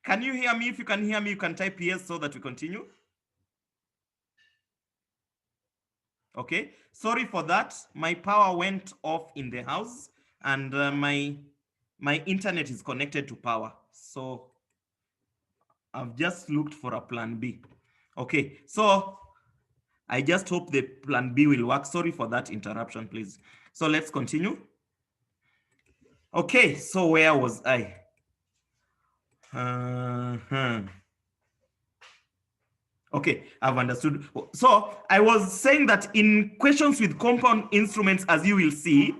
Can you hear me? If you can hear me, you can type yes so that we continue. Okay, sorry for that. My power went off in the house, and my internet is connected to power. So I've just looked for a plan B. Okay, so I just hope the plan B will work. Sorry for that interruption, please. So let's continue. Okay, so where was I? Okay, I've understood. So I was saying that in questions with compound instruments, as you will see,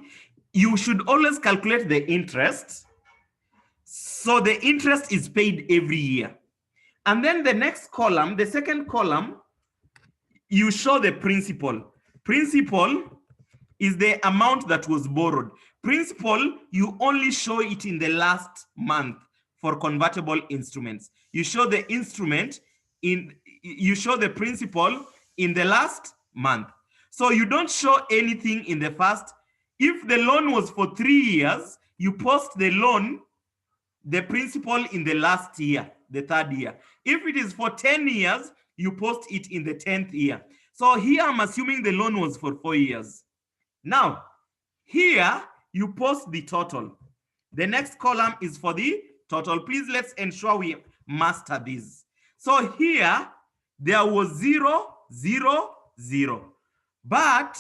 you should always calculate the interest. So the interest is paid every year. And then the next column, the second column, you show the principal. Principal is the amount that was borrowed. Principal, you only show it in the last month for convertible instruments. You show the instrument you show the principal in the last month. So you don't show anything in the first. If the loan was for 3 years, you post the loan, the principal in the last year, the third year. If it is for 10 years, you post it in the 10th year. So here I'm assuming the loan was for 4 years. Now, here you post the total. The next column is for the total. Please let's ensure we master this. So here there was 0, 0, 0, but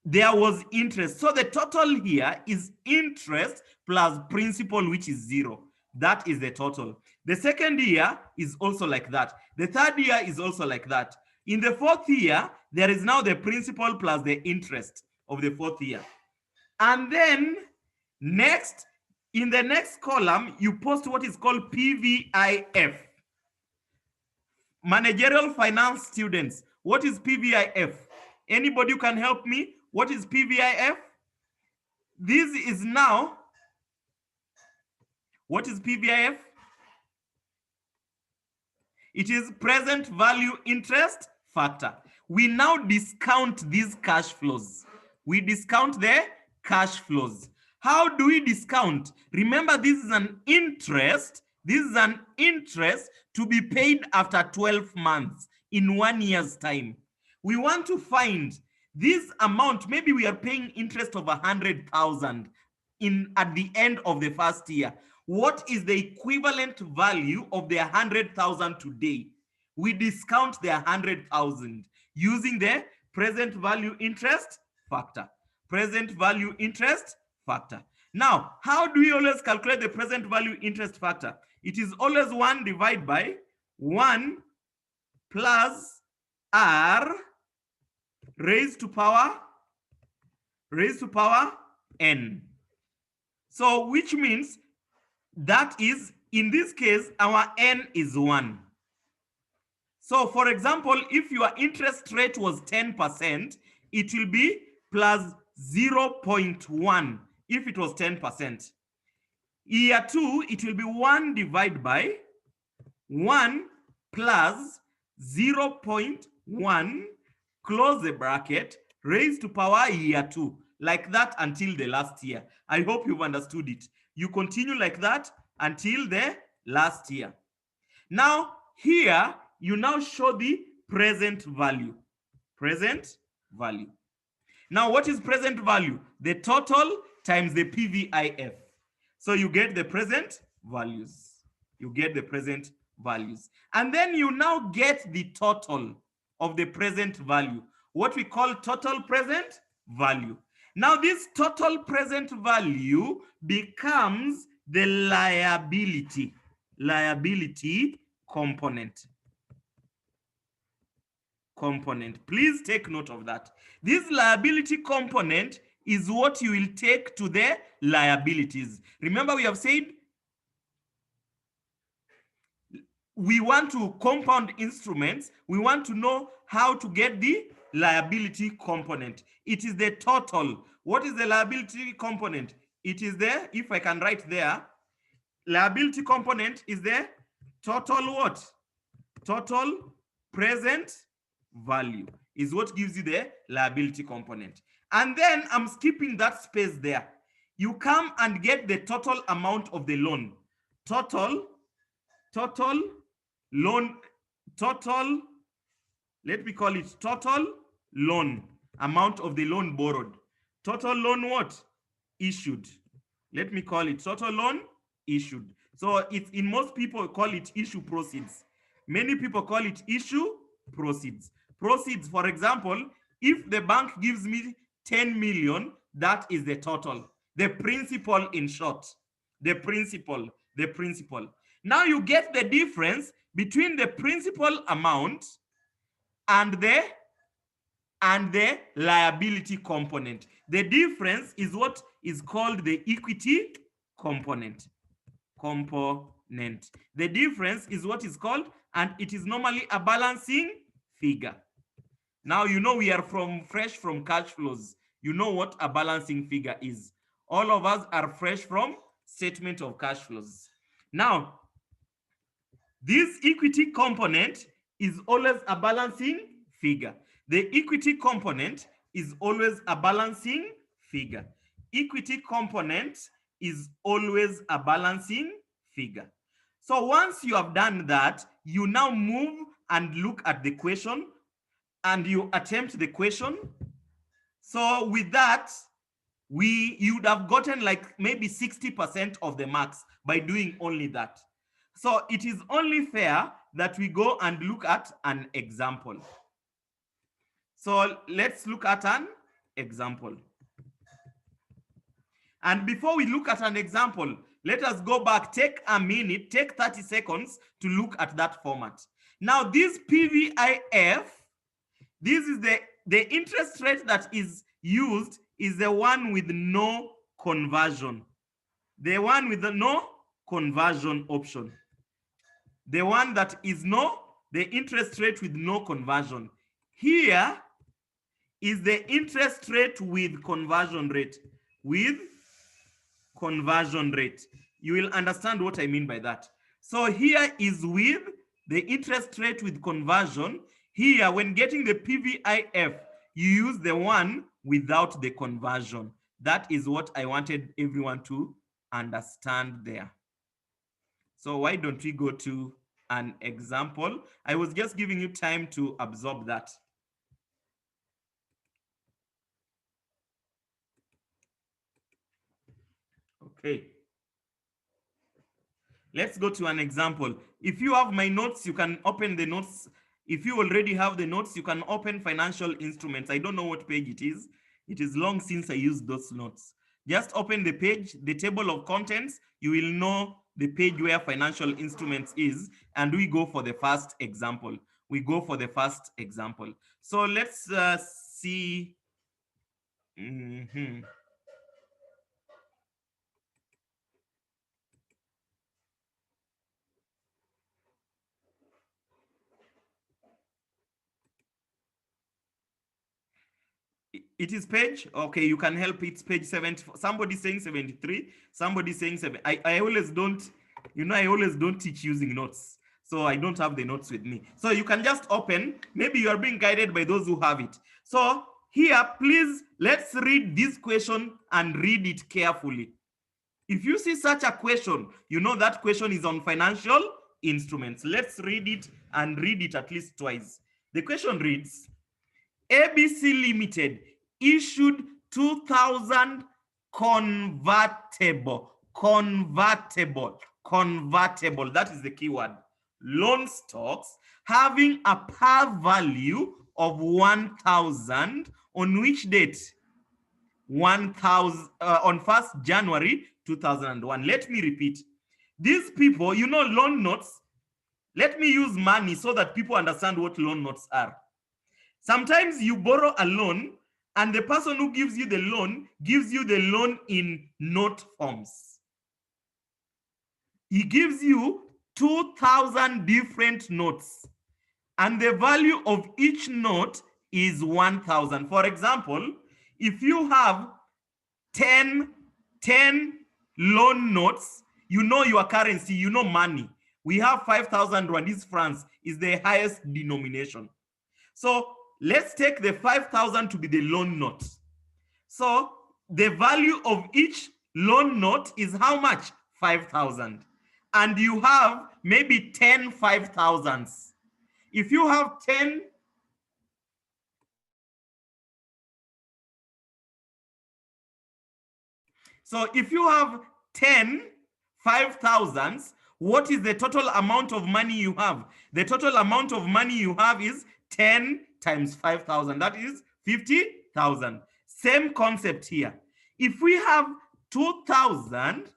there was interest. So the total here is interest plus principal, which is 0. That is the total. The second year is also like that. The third year is also like that. In the fourth year, there is now the principal plus the interest of the fourth year. And then next, in the next column, you post what is called PVIF. Managerial finance students. What is PVIF? Anybody who can help me? What is PVIF? This is now, what is PVIF? It is present value interest factor. We now discount these cash flows. We discount the cash flows. How do we discount? Remember, this is an interest. This is an interest to be paid after 12 months in 1 year's time. We want to find this amount. Maybe we are paying interest of 100,000 at the end of the first year. What is the equivalent value of the 100,000 today? We discount the 100,000 using the present value interest factor. Present value interest factor. Now, how do we always calculate the present value interest factor? It is always 1 divided by 1 plus R raised to power n. So which means that is, in this case, our n is 1. So for example, if your interest rate was 10%, it will be plus 0.1 if it was 10%. Year 2, it will be 1 divided by 1 plus 0.1, close the bracket, raised to power year 2, like that until the last year. I hope you've understood it. You continue like that until the last year. Now, here, you now show the present value. Present value. Now, what is present value? The total times the PVIF. So you get the present values. You get the present values. And then you now get the total of the present value, what we call total present value. Now, this total present value becomes the liability component. Please take note of that. This liability component is what you will take to the liabilities. Remember, we have said we want to compound instruments. We want to know how to get the liability component. It is the total. What is the liability component? It is there, if I can write there, liability component is the total what? Total present value is what gives you the liability component. And then I'm skipping that space there. You come and get the total amount of the loan. Total total loan, total, let me call it total loan, amount of the loan borrowed. Total loan what? Issued. Let me call it total loan issued. So it's, in most people call it issue proceeds. Many people call it issue proceeds. Proceeds, for example, if the bank gives me 10 million, that is the total. The principal, in short. The principal. Now you get the difference between the principal amount and the liability component. The difference is what is called the equity component. The difference is what is called, and it is normally a balancing figure. Now you know we are fresh from cash flows. You know what a balancing figure is. All of us are fresh from statement of cash flows. Now, this equity component is always a balancing figure. The equity component is always a balancing figure. Equity component is always a balancing figure. So once you have done that, you now move and look at the question and you attempt the question. So with that, you would have gotten like maybe 60% of the marks by doing only that. So it is only fair that we go and look at an example. So let's look at an example. And before we look at an example, let us go back, take a minute, take 30 seconds to look at that format. Now this PVIF, this is the interest rate that is used is the one with no conversion. The one with the no conversion option. The one that is the interest rate with no conversion. Here is the interest rate with conversion rate. With conversion rate. You will understand what I mean by that. So here is with the interest rate with conversion. Here, when getting the PVIF, you use the one without the conversion. That is what I wanted everyone to understand there. So why don't we go to an example? I was just giving you time to absorb that. Okay. Let's go to an example. If you have my notes, you can open the notes. If you already have the notes, you can open financial instruments. I don't know what page it is. It is long since I used those notes. Just open the page, the table of contents. You will know the page where financial instruments is, and we go for the first example. So let's see. It is page, okay, you can help. It's page 70. Somebody saying 73, somebody saying 7. I always don't, I always don't teach using notes. So I don't have the notes with me. So you can just open, maybe you are being guided by those who have it. So here, please, let's read this question and read it carefully. If you see such a question, you know that question is on financial instruments. Let's read it and read it at least twice. The question reads, ABC Limited issued 2,000 convertible, that is the keyword, loan stocks having a par value of 1,000 on which date? 1,000 on 1st January 2001. Let me repeat. These people, loan notes. Let me use money so that people understand what loan notes are. Sometimes you borrow a loan and the person who gives you the loan gives you the loan in note forms. He gives you 2,000 different notes and the value of each note is 1,000. For example, if you have 10 loan notes, your currency, money. We have 5,000 Rwandese francs is the highest denomination. So let's take the 5,000 to be the loan note. So the value of each loan note is how much? 5,000. and you have maybe 10 5,000s. If you have 10, so if you have 10 5,000s, what is the total amount of money you have? The total amount of money you have is 10 times 5,000. That is 50,000. Same concept here. If we have 2,000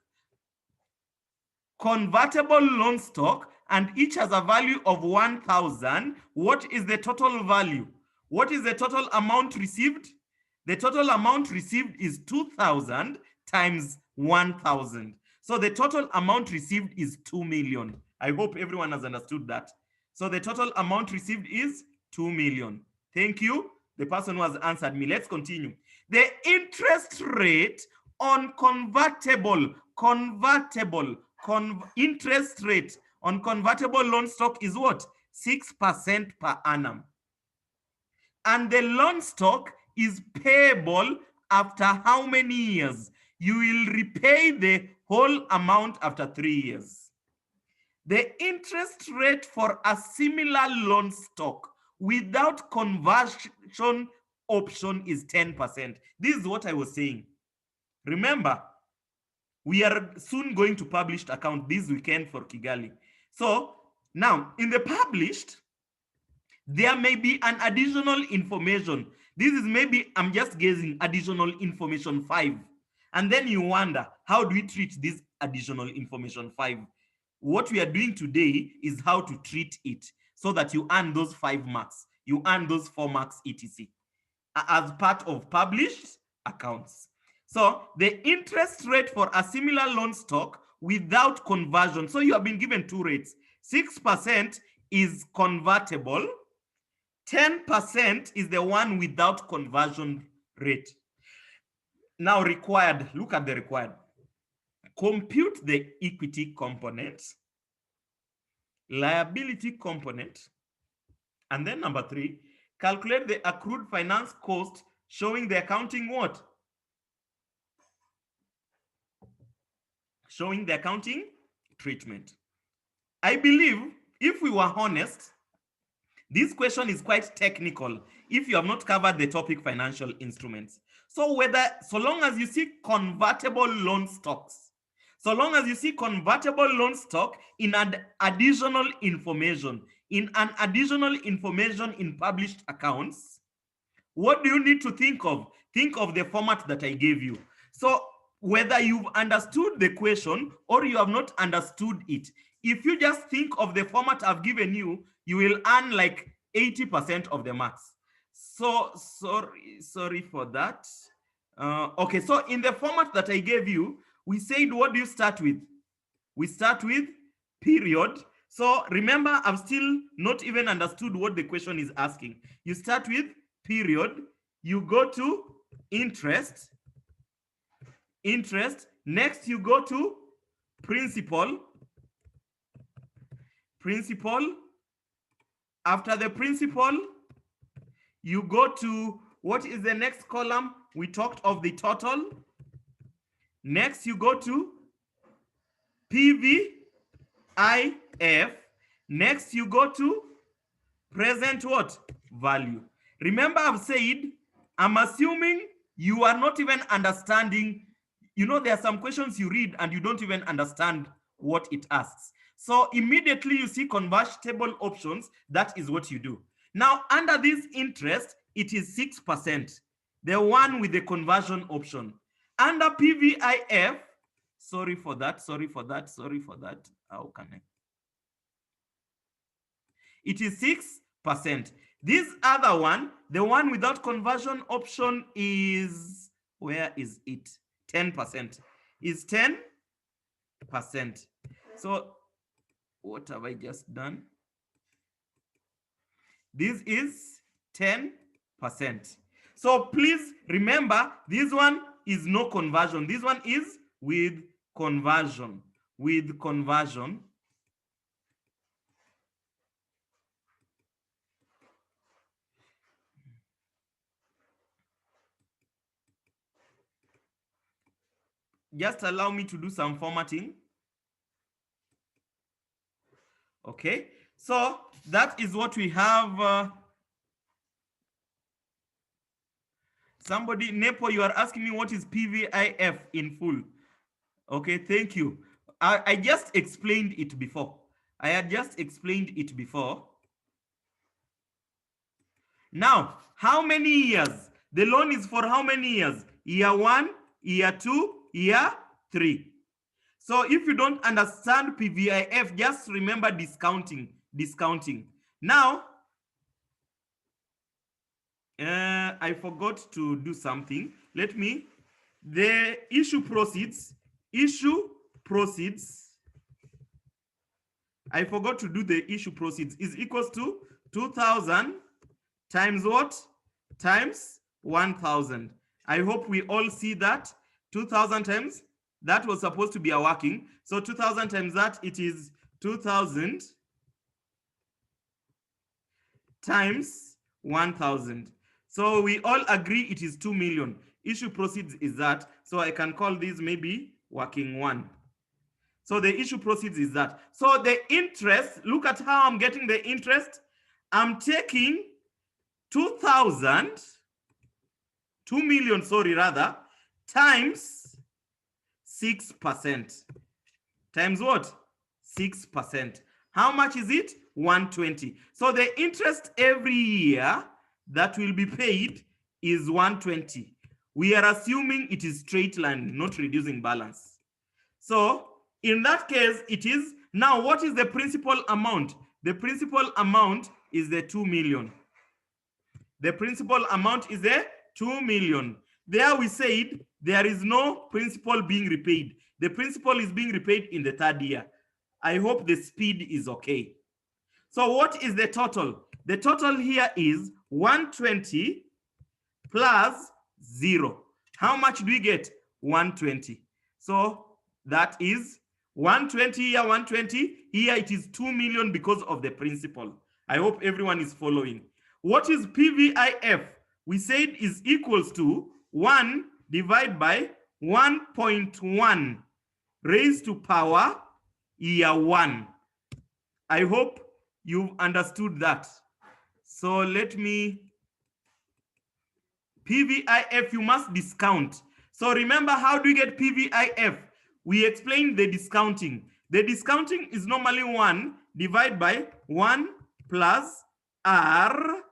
convertible loan stock and each has a value of 1,000, what is the total value? What is the total amount received? The total amount received is 2,000 times 1,000. So the total amount received is 2 million. I hope everyone has understood that. So the total amount received is 2 million. Thank you, the person who has answered me. Let's continue. The interest rate on interest rate on convertible loan stock is what? 6% per annum. And the loan stock is payable after how many years? You will repay the whole amount after 3 years. The interest rate for a similar loan stock without conversion option is 10%. This is what I was saying. Remember, we are soon going to published account this weekend for Kigali. So now in the published, there may be an additional information. This is maybe, I'm just guessing, additional information 5. And then you wonder, how do we treat this additional information 5? What we are doing today is how to treat it so that you earn those 5 marks. You earn those 4 marks, etc. as part of published accounts. So the interest rate for a similar loan stock without conversion. So you have been given 2 rates. 6% is convertible. 10% is the one without conversion rate. Now required, look at the required. Compute the equity component, liability component, and then number 3, calculate the accrued finance cost showing the accounting what? Showing the accounting treatment. I believe if we were honest, this question is quite technical if you have not covered the topic financial instruments. So long as you see convertible loan stocks, so long as you see convertible loan stock in an additional information, in published accounts, what do you need to think of? Think of the format that I gave you. So whether you've understood the question or you have not understood it, if you just think of the format I've given you, you will earn like 80% of the marks. So sorry for that. Okay, so in the format that I gave you, we said, what do you start with? We start with period. So remember, I've still not even understood what the question is asking. You start with period, you go to interest. Next you go to principal. After the principal, you go to, what is the next column? We talked of the total. Next you go to PVIF. Next you go to present what? Value. Remember, I've said, I'm assuming you are not even understanding. You know, there are some questions you read and you don't even understand what it asks. So immediately you see convertible options, that is what you do. Now, under this interest, it is 6%, the one with the conversion option. Under PVIF, sorry for that. How can I? It is 6%. This other one, the one without conversion option, is, where is it? 10%. Is 10%. So what have I just done? This is 10%. So please remember, this one is no conversion. This one is with conversion. Just allow me to do some formatting. Okay, so that is what we have. Somebody, Nepo, you are asking me what is PVIF in full. Okay, thank you. I just explained it before. I had just explained it before. Now, how many years? The loan is for how many years? Year 1, year 2, year 3. So if you don't understand PVIF, just remember discounting. Now, I forgot to do something. The issue proceeds. I forgot to do the issue proceeds is equals to 2,000 times what? Times 1,000. I hope we all see that. 2,000 times, that was supposed to be a working. So 2,000 times that, it is 2,000 times 1,000. So we all agree it is 2 million. Issue proceeds is that. So I can call this maybe working 1. So the issue proceeds is that. So the interest, look at how I'm getting the interest. I'm taking 2,000, 2 million, sorry, rather, times 6%. Times what? 6%. How much is it? 120. So the interest every year that will be paid is 120. We are assuming it is straight line, not reducing balance. So in that case, it is, now what is the principal amount? The principal amount is the 2 million. The principal amount is the 2 million. There we said there is no principal being repaid. The principal is being repaid in the 3rd year. I hope the speed is okay. So what is the total? The total here is 120 plus 0. How much do we get? 120. So that is 120 here, 120. Here it is 2 million because of the principal. I hope everyone is following. What is PVIF? We said is equals to 1 divided by 1.1 raised to power year 1. I hope you've understood that. So let me, PVIF, you must discount. So remember, how do we get PVIF? We explained the discounting. The discounting is normally 1 divided by 1 plus R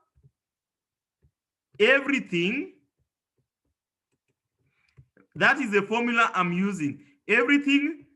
everything. That is the formula I'm using. Everything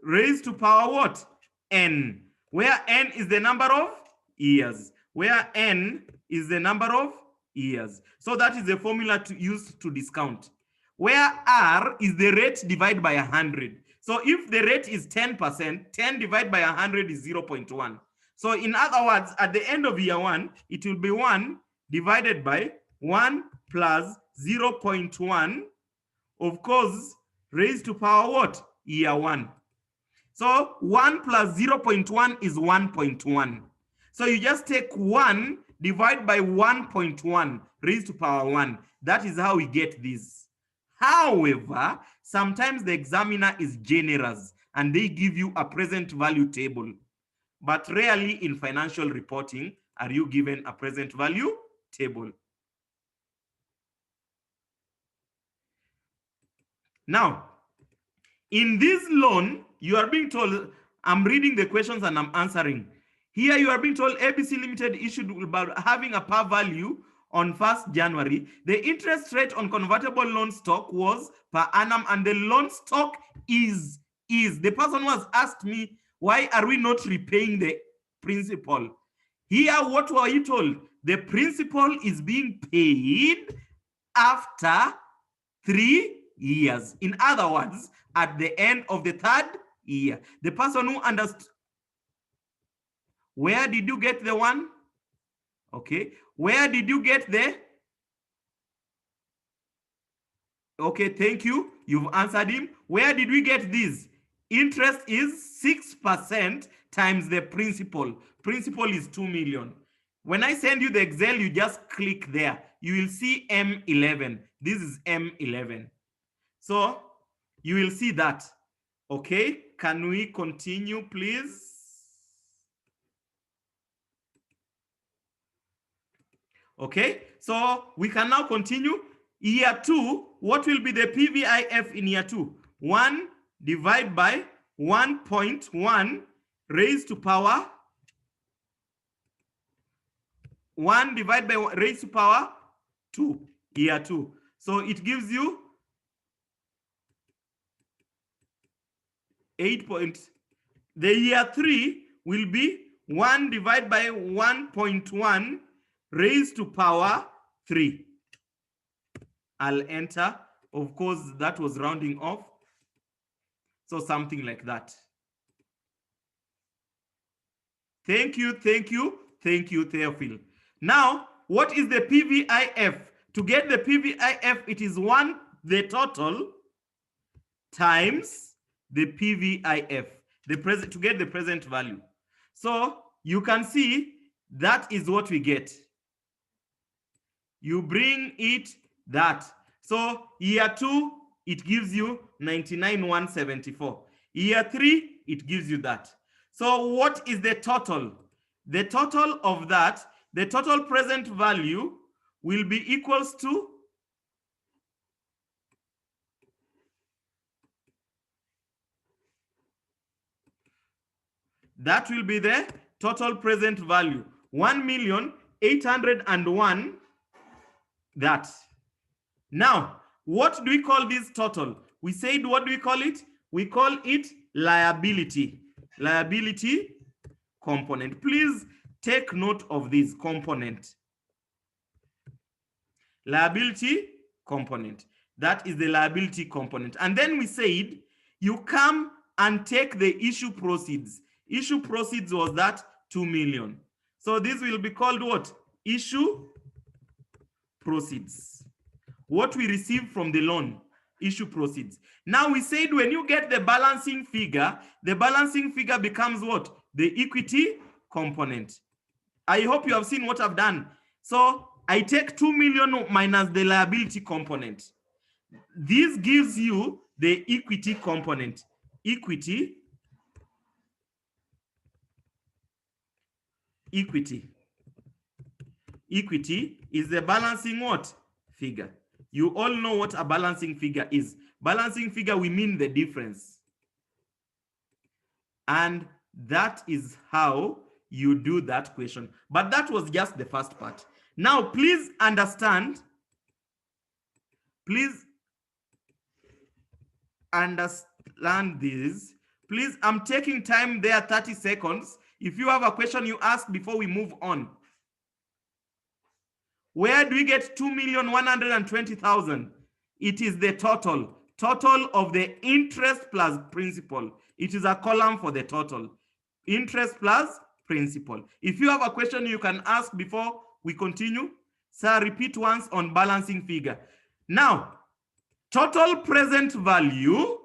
raised to power what? N. Where N is the number of years. Where N is the number of years. So that is the formula to use to discount. Where R is the rate divided by 100. So if the rate is 10%, 10 divided by 100 is 0.1. So in other words, at the end of year 1, it will be 1 divided by 1 plus 0.1, of course, raised to power what? Year 1. So 1 plus 0.1 is 1.1. So you just take 1 divided by 1.1 raised to power 1. That is how we get this. However, sometimes the examiner is generous and they give you a present value table. But rarely in financial reporting are you given a present value table. Now, in this loan, you are being told, I'm reading the questions and I'm answering. Here you are being told ABC Limited issued about having a par value on 1st January. The interest rate on convertible loan stock was per annum, and the loan stock is. The person who has asked me, why are we not repaying the principal? Here, what were you told? The principal is being paid after 3 years. In other words, at the end of the 3rd year. The person who understood. Where did you get the 1? Okay. Where did you get the? Okay, thank you. You've answered him. Where did we get this? Interest is 6% times the principal. Principal is 2 million. When I send you the Excel, you just click there. You will see M11. This is M11. So you will see that. Okay, can we continue, please? Okay, so we can now continue. Year 2, what will be the PVIF in year 2? 1 divided by 1.1 raised to power 1 divided by raised to power 2, year 2. So it gives you 8 points. The year 3 will be 1 divided by 1.1 raised to power 3. I'll enter. Of course, that was rounding off. So something like that. Thank you, thank you, thank you, Theophil. Now, what is the PVIF? To get the PVIF, it is 1, the total, times the PVIF, the present, to get the present value. So you can see that is what we get. You bring it that. So year 2, it gives you 99,174. Year 3, it gives you that. So what is the total? The total of that, the total present value will be equals to that will be the total present value, 1,801,000 that. Now, what do we call this total? We said, what do we call it? We call it liability. Liability component. Please take note of this component. Liability component. That is the liability component. And then we said, you come and take the issue proceeds. Issue proceeds was that 2 million. So this will be called what? Issue proceeds. What we receive from the loan, issue proceeds. Now we said when you get the balancing figure becomes what? The equity component. I hope you have seen what I've done. So I take 2 million minus the liability component. This gives you the equity component. Equity is the balancing what? Figure. You all know what a balancing figure is. Balancing figure, we mean the difference. And that is how you do that question. But that was just the first part. Now, please understand. Please understand this. Please, I'm taking time there, 30 seconds. If you have a question, you ask before we move on. Where do we get 2,120,000? It is the total of the interest plus principal. It is a column for the total. Interest plus principal. If you have a question, you can ask before we continue. Sir, repeat once on balancing figure. Now, total present value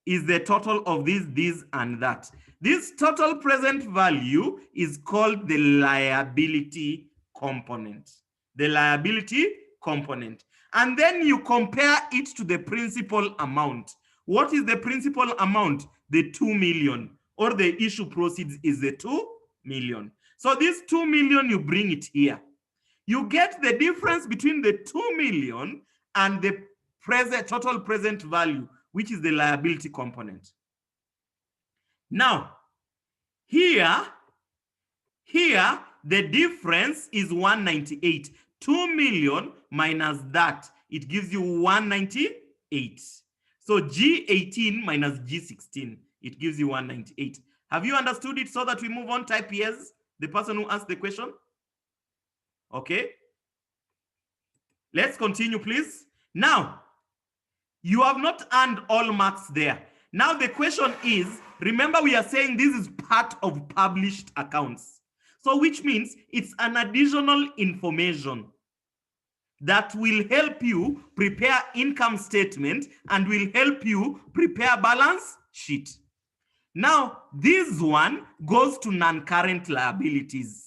is the total of this, and that. This total present value is called the liability component. The liability component. And then you compare it to the principal amount. What is the principal amount? The 2 million, or the issue proceeds is the 2 million. So this 2 million, you bring it here. You get the difference between the 2 million and the total present value, which is the liability component. Now, here, the difference is 198. 2 million minus that, it gives you 198. So G18 minus G16, it gives you 198. Have you understood it so that we move on? Type yes, the person who asked the question. Okay. Let's continue, please. Now, you have not earned all marks there. Now the question is, remember we are saying this is part of published accounts. So which means it's an additional information that will help you prepare income statement and will help you prepare balance sheet. Now, this one goes to non-current liabilities.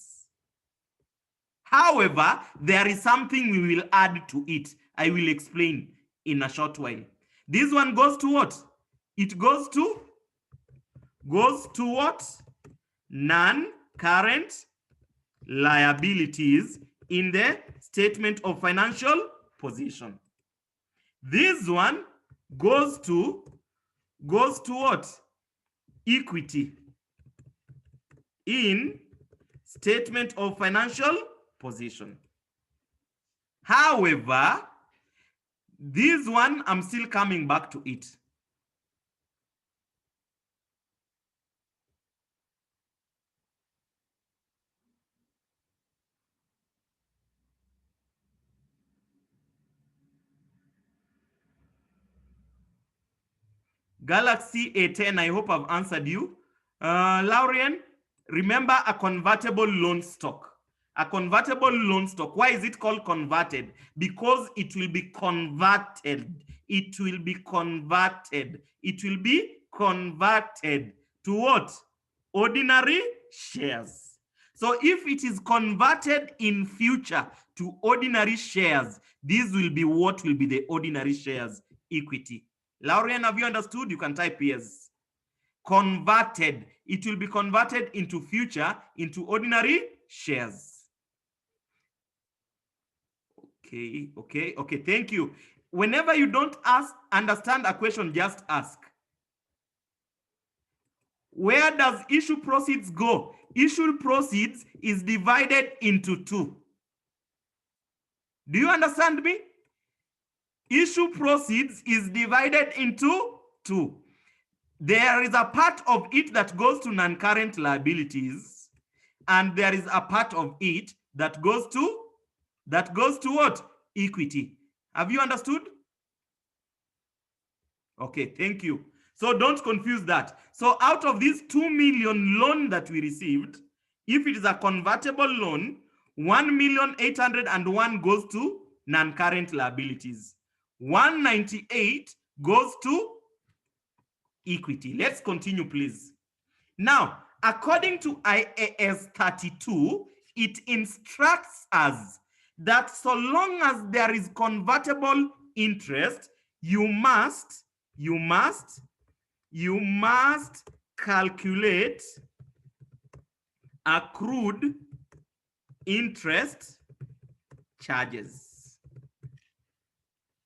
However, there is something we will add to it. I will explain in a short while. This one goes to what? It goes to what? Non-current liabilities in the statement of financial position. This one goes to what? Equity in statement of financial position. However, this one, I'm still coming back to it. Galaxy A10, I hope I've answered you. Laurian, remember a convertible loan stock. A convertible loan stock. Why is it called converted? Because it will be converted. It will be converted. It will be converted to what? Ordinary shares. So if it is converted in future to ordinary shares, these will be what will be the ordinary shares, equity. Laurian, have you understood? You can type yes. Converted. It will be converted into future, into ordinary shares. Okay. Thank you. Whenever you don't understand a question, just ask. Where does issue proceeds go? Issue proceeds is divided into two. Do you understand me? Issue proceeds is divided into two. There is a part of it that goes to non-current liabilities, and there is a part of it that goes to what? Equity. Have you understood? Okay, thank you. So don't confuse that. So out of this 2 million loan that we received, if it is a convertible loan, 1,801,000 goes to non-current liabilities. 198 goes to equity. Let's continue, please. Now, according to IAS 32, it instructs us that so long as there is convertible interest, you must calculate accrued interest charges.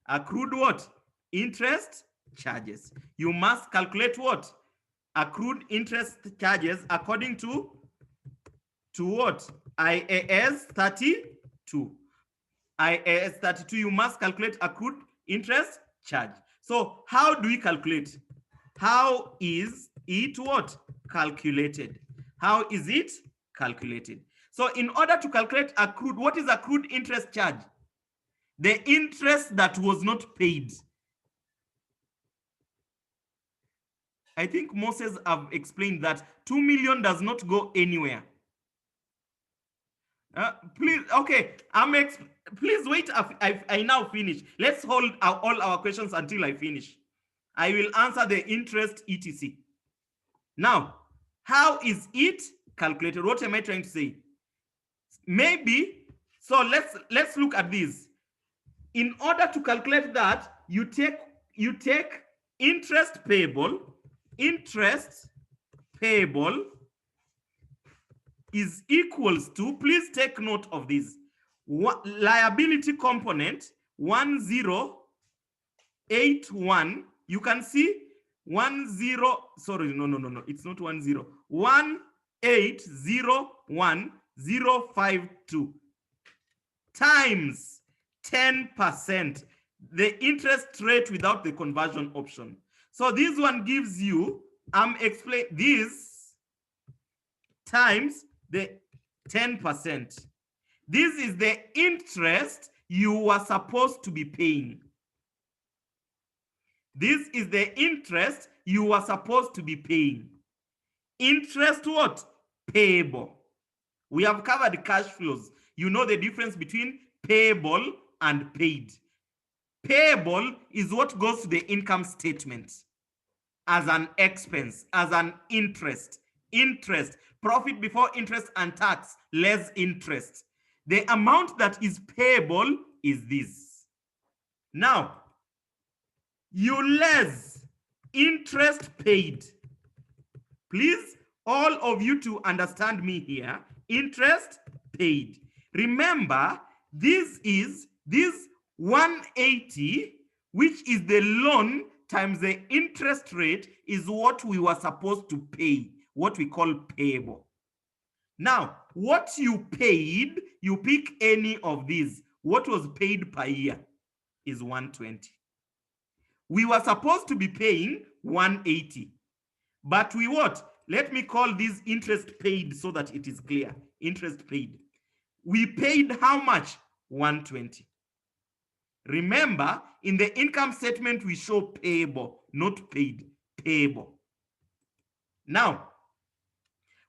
Accrued what? Interest charges. You must calculate what? Accrued interest charges according to what? IAS 32. IAS 32, you must calculate accrued interest charge. So how do we calculate? How is it what? Calculated. How is it calculated? So in order to calculate accrued, what is accrued interest charge? The interest that was not paid. I think Moses have explained that 2 million does not go anywhere. Please, okay, please wait. I now finish. Let's hold all our questions until I finish. I will answer the interest etc. Now, how is it calculated? What am I trying to say? Maybe, so let's look at this. In order to calculate that, you take interest payable. Interest payable is equals to, please take note of this, liability component 1081. You can see 10, sorry, no, it's not 10, 1801052 times 10%, the interest rate without the conversion option. So this one gives you, explain this times the 10%. This is the interest you were supposed to be paying. This is the interest you were supposed to be paying. Interest what? Payable. We have covered cash flows. You know the difference between payable and paid. Payable is what goes to the income statement as an expense, as an interest. Interest, profit before interest and tax, less interest. The amount that is payable is this. Now, you less interest paid. Please, all of you to understand me here. Interest paid. Remember, this 180, which is the loan times the interest rate, is what we were supposed to pay, what we call payable. Now, what you paid, you pick any of these. What was paid per year is 120. We were supposed to be paying 180. But we what? Let me call this interest paid so that it is clear. Interest paid. We paid how much? 120. Remember, in the income statement, we show payable, not paid, payable. Now,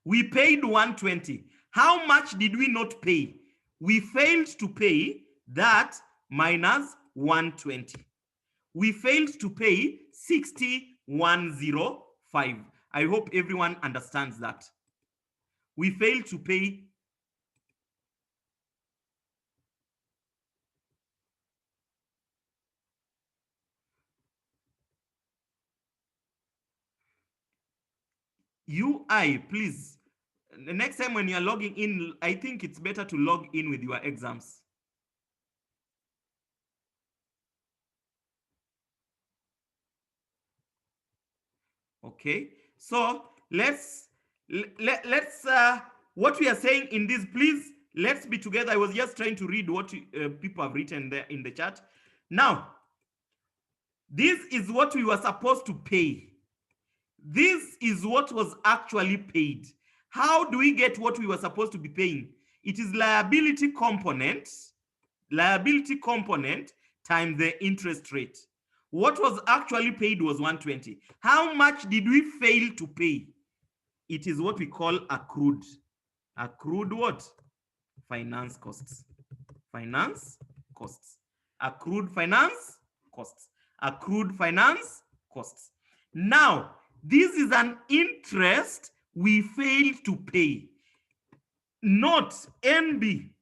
we paid 120. How much did we not pay? We failed to pay that minus 120. We failed to pay 60,105. I hope everyone understands that. We failed to pay UI, please. The next time when you're logging in, I think it's better to log in with your exams. Okay, so let's what we are saying in this, please, let's be together. I was just trying to read what people have written there in the chat. Now, this is what we were supposed to pay. This is what was actually paid. How do we get what we were supposed to be paying? It is liability component times the interest rate. What was actually paid was 120. How much did we fail to pay? It is what we call accrued. Accrued what? Finance costs. Finance costs. Accrued finance costs. Accrued finance costs. Now, this is an interest we failed to pay. Note NB.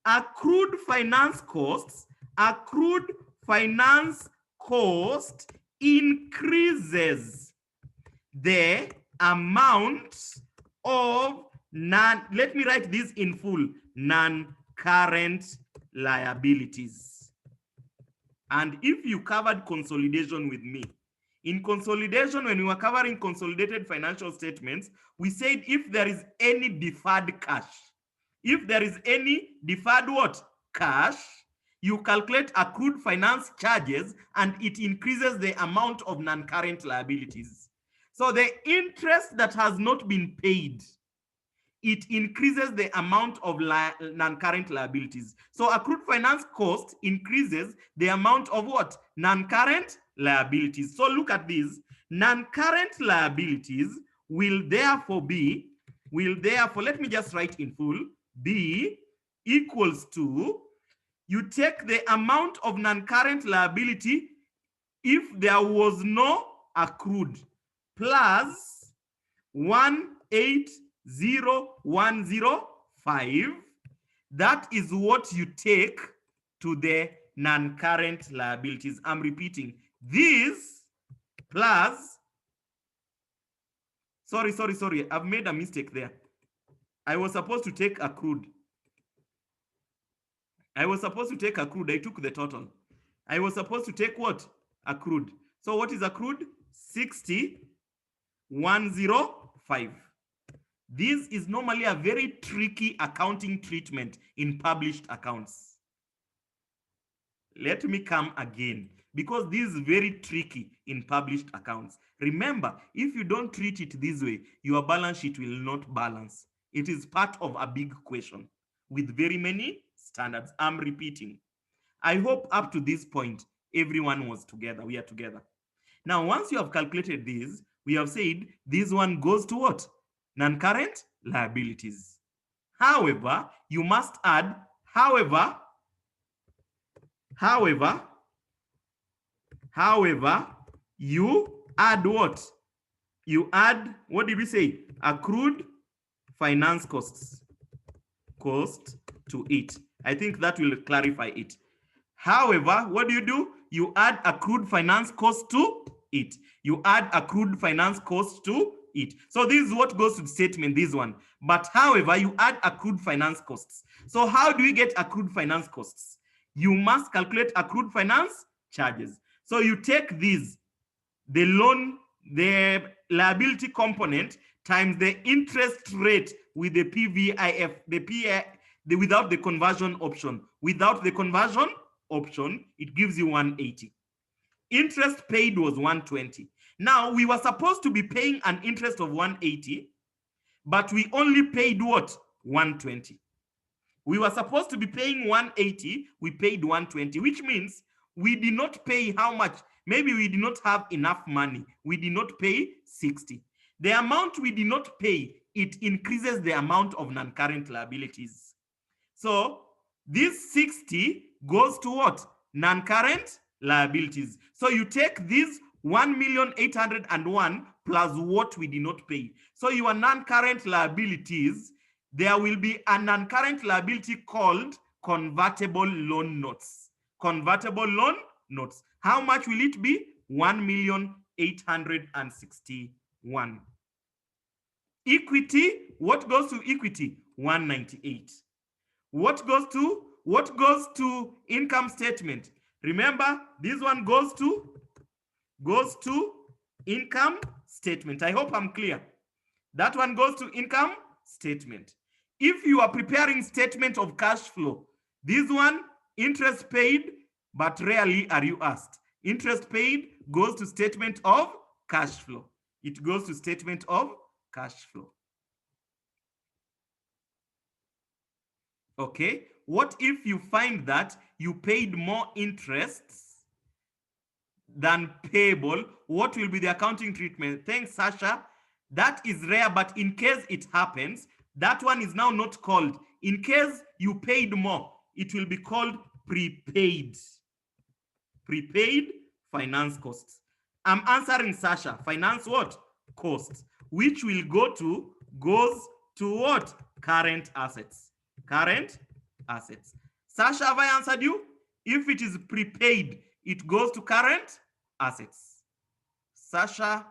Accrued finance costs. Accrued finance cost increases the amount of let me write this in full, non-current liabilities. And if you covered consolidation with me, in consolidation, when we were covering consolidated financial statements, we said if there is any deferred cash, if there is any deferred what? Cash, you calculate accrued finance charges and it increases the amount of non-current liabilities. So the interest that has not been paid, it increases the amount of non-current liabilities. So accrued finance cost increases the amount of what? Non-current liabilities. So look at this. Non-current liabilities will therefore, let me just write in full, be equals to, you take the amount of non-current liability if there was no accrued, plus 180,105. That is what you take to the non-current liabilities. I'm repeating. This plus, sorry. I've made a mistake there. I was supposed to take accrued. I took the total. I was supposed to take what? Accrued. So what is accrued? 60,105. This is normally a very tricky accounting treatment in published accounts. Let me come again, because this is very tricky in published accounts. Remember, if you don't treat it this way, your balance sheet will not balance. It is part of a big question with very many standards. I'm repeating. I hope up to this point, everyone was together. We are together. Now, once you have calculated this, we have said this one goes to what? Non-current liabilities. However, you must add, however, you add what? You add, what did we say? Accrued finance costs. Cost to it. I think that will clarify it. However, what do? You add accrued finance cost to it. You add accrued finance cost to it. So this is what goes to the statement, this one. But however, you add accrued finance costs. So how do we get accrued finance costs? You must calculate accrued finance charges. So you take these, the loan, the liability component times the interest rate with the PVIF, without the conversion option. Without the conversion option, it gives you 180. Interest paid was 120. Now, we were supposed to be paying an interest of 180, but we only paid what? 120. We were supposed to be paying 180, we paid 120, which means we did not pay how much? Maybe we did not have enough money. We did not pay 60. The amount we did not pay, it increases the amount of non-current liabilities. So this 60 goes to what? Non-current liabilities. So you take this 1,801,000 plus what we did not pay. So your non-current liabilities, there will be a non-current liability called convertible loan notes. Convertible loan notes. How much will it be? 1,861,000. Equity, what goes to equity? 198. What goes to income statement? Remember, this one goes to income statement. I hope I'm clear. That one goes to income statement. If you are preparing statement of cash flow, this one, interest paid, but rarely are you asked. Interest paid goes to statement of cash flow. It goes to statement of cash flow. Okay, what if you find that you paid more interests than payable? What will be the accounting treatment? Thanks, Sasha. That is rare, but in case it happens, that one is now not called. In case you paid more, it will be called prepaid. Prepaid finance costs. I'm answering Sasha. Finance what? Costs, which will goes to what? Current assets. Current assets. Sasha, have I answered you? If it is prepaid, it goes to current assets. Sasha.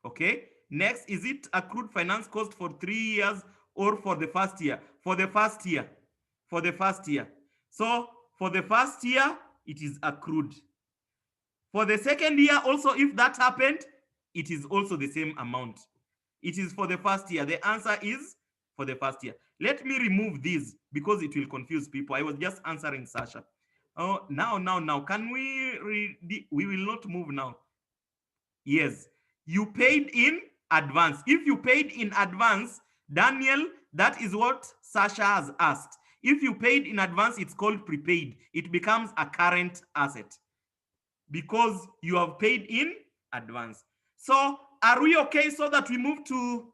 Okay. Next, is it accrued finance cost for 3 years or for the first year? For the first year. For the first year. So for the first year, it is accrued. For the second year also, if that happened, it is also the same amount. It is for the first year. The answer is for the first year. Let me remove this because it will confuse people. I was just answering Sasha. Oh, now. Can we read? We will not move now. Yes. You paid in advance. If you paid in advance, Daniel, that is what Sasha has asked. If you paid in advance, it's called prepaid. It becomes a current asset because you have paid in advance. So are we okay so that we move to,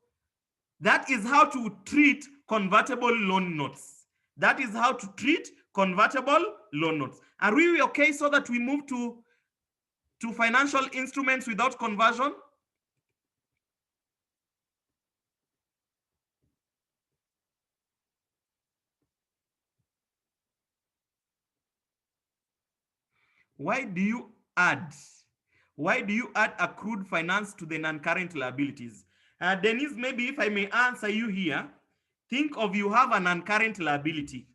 that is how to treat convertible loan notes. That is how to treat convertible loan notes. Are we okay so that we move to financial instruments without conversion? Why do you add accrued finance to the non-current liabilities? Denise, maybe if I may answer you here, think of, you have a non-current liability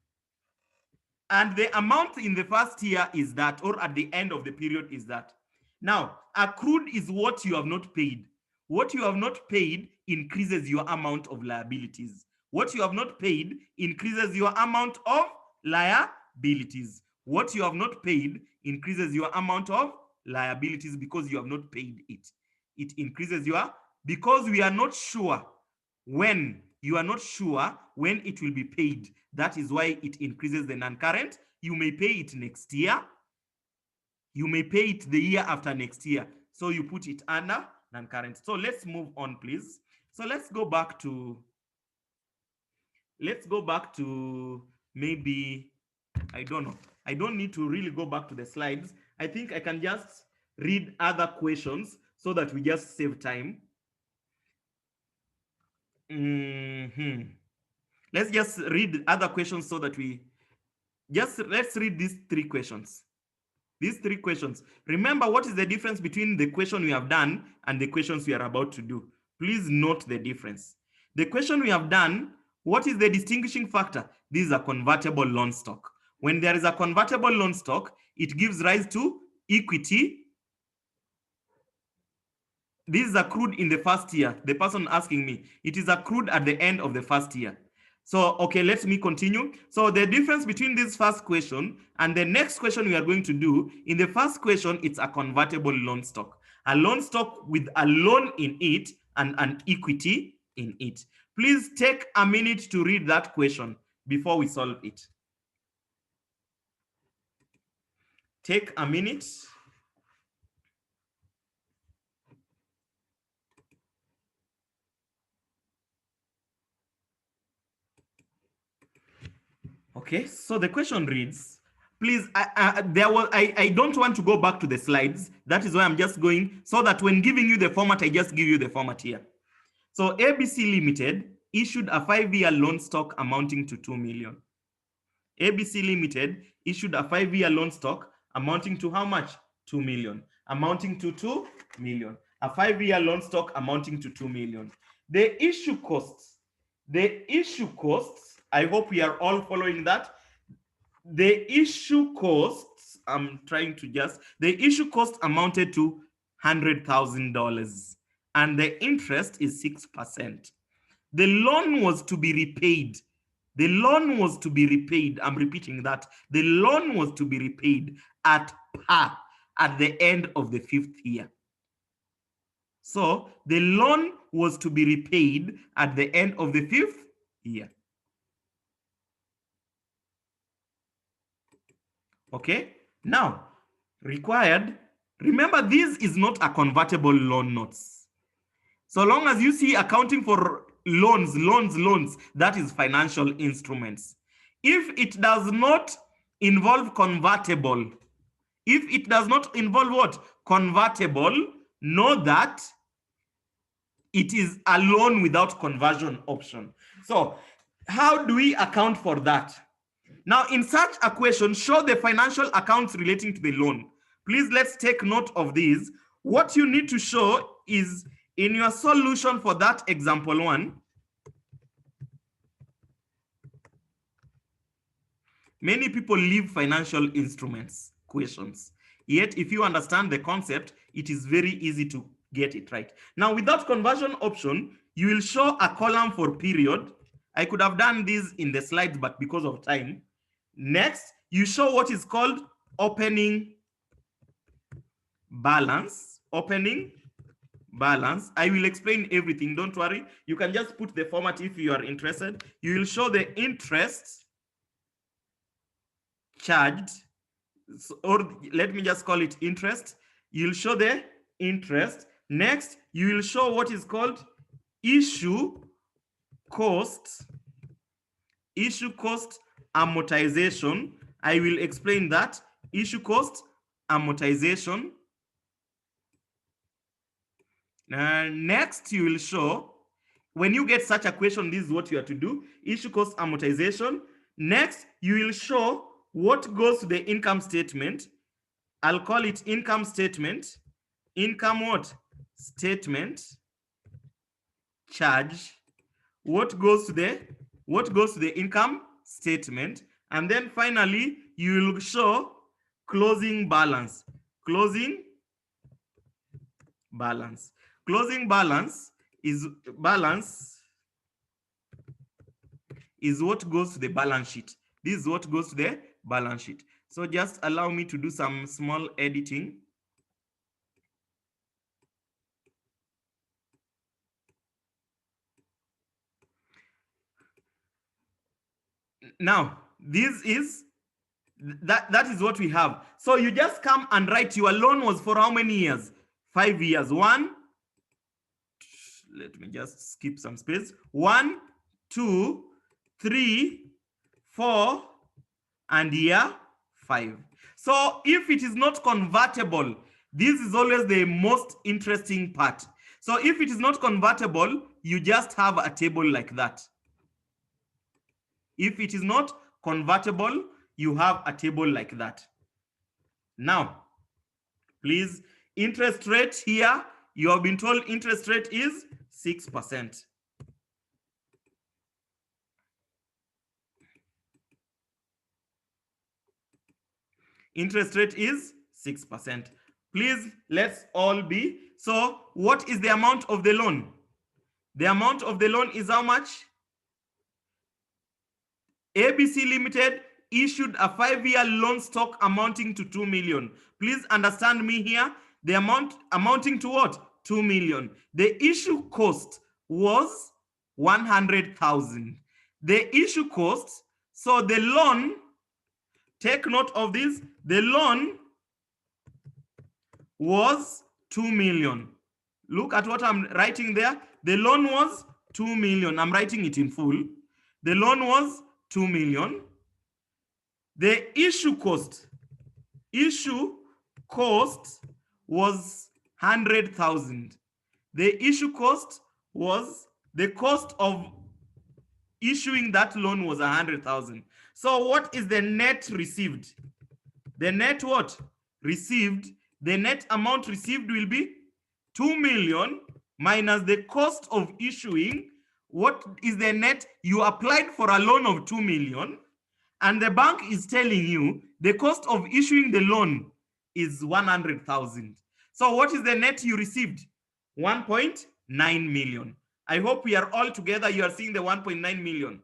and the amount in the first year is that, or at the end of the period is that. Now, accrued is what you have not paid. What you have not paid increases your amount of liabilities. What you have not paid increases your amount of liabilities. What you have not paid increases your amount of liabilities because you have not paid it. It increases your, because we are not sure when, you are not sure when it will be paid. That is why it increases the non-current. You may pay it next year. You may pay it the year after next year. So you put it under non-current. So let's move on, please. So let's go back to maybe, I don't know. I don't need to really go back to the slides. I think I can just read other questions so that we just save time. Let's just read other questions so that we let's read these 3 questions. These three questions. Remember, what is the difference between the question we have done and the questions we are about to do? Please note the difference. The question we have done, what is the distinguishing factor? This is a convertible loan stock. When there is a convertible loan stock, it gives rise to equity. This is accrued in the first year. The person asking me, it is accrued at the end of the first year. So, okay, let me continue. So the difference between this first question and the next question we are going to do, in the first question, it's a convertible loan stock. A loan stock with a loan in it and an equity in it. Please take a minute to read that question before we solve it. Take a minute. Okay, so the question reads, please, I don't want to go back to the slides. That is why I'm just going, so that when giving you the format, I just give you the format here. So ABC Limited issued a 5-year loan stock amounting to 2 million. ABC Limited issued a 5-year loan stock amounting to how much? 2 million. Amounting to 2 million. A 5-year loan stock amounting to 2 million. The issue costs, I hope we are all following that. The issue costs, the issue cost amounted to $100,000 and the interest is 6%. The loan was to be repaid. The loan was to be repaid. I'm repeating that. The loan was to be repaid at par at the end of the 5th year. So the loan was to be repaid at the end of the 5th year. Okay, now required, remember this is not a convertible loan notes. So long as you see accounting for loans, that is financial instruments. If it does not involve convertible, if it does not involve what? Convertible, know that it is a loan without conversion option. So how do we account for that? Now, in such a question, show the financial accounts relating to the loan. Please, let's take note of these. What you need to show is in your solution for that example 1, many people leave financial instruments questions. Yet, if you understand the concept, it is very easy to get it right. Now, without conversion option, you will show a column for period. I could have done this in the slides, but because of time. Next, you show what is called opening balance. Opening balance. I will explain everything. Don't worry. You can just put the format if you are interested. You will show the interest charged, or let me just call it interest. You'll show the interest. Next, you will show what is called issue cost. Issue cost amortization. I will explain that. Issue cost amortization. Next, you will show, when you get such a question, this is what you have to do. Issue cost amortization. Next, you will show what goes to the income statement. I'll call it income statement. Income what? Statement. Charge. What goes to the income statement. And then finally, you will show closing balance. Closing balance. Closing balance is what goes to the balance sheet. This is what goes to the balance sheet. So just allow me to do some small editing. Now, this is that is what we have. So you just come and write your loan was for how many years? 5 years. Let me just skip some space. 1, 2, 3, 4, and year 5. So if it is not convertible, this is always the most interesting part. So if it is not convertible, you just have a table like that. If it is not convertible, you have a table like that. Now, please, interest rate here, you have been told interest rate is 6%. Interest rate is 6%. Please, let's all be. So what is the amount of the loan? The amount of the loan is how much? ABC Limited issued a 5-year loan stock amounting to 2 million. Please understand me here. The amount amounting to what? 2 million. The issue cost was 100,000. The issue cost, so the loan, take note of this, the loan was 2 million. Look at what I'm writing there. The loan was 2 million. I'm writing it in full. The loan was 2 million. The issue cost was 100,000. The issue cost was, the cost of issuing that loan was 100,000. So what is the net received? The net what? Received. The net amount received will be 2 million minus the cost of issuing. What is the net? You applied for a loan of 2 million and the bank is telling you the cost of issuing the loan is 100,000. So what is the net you received? 1.9 million. I hope we are all together. You are seeing the 1.9 million.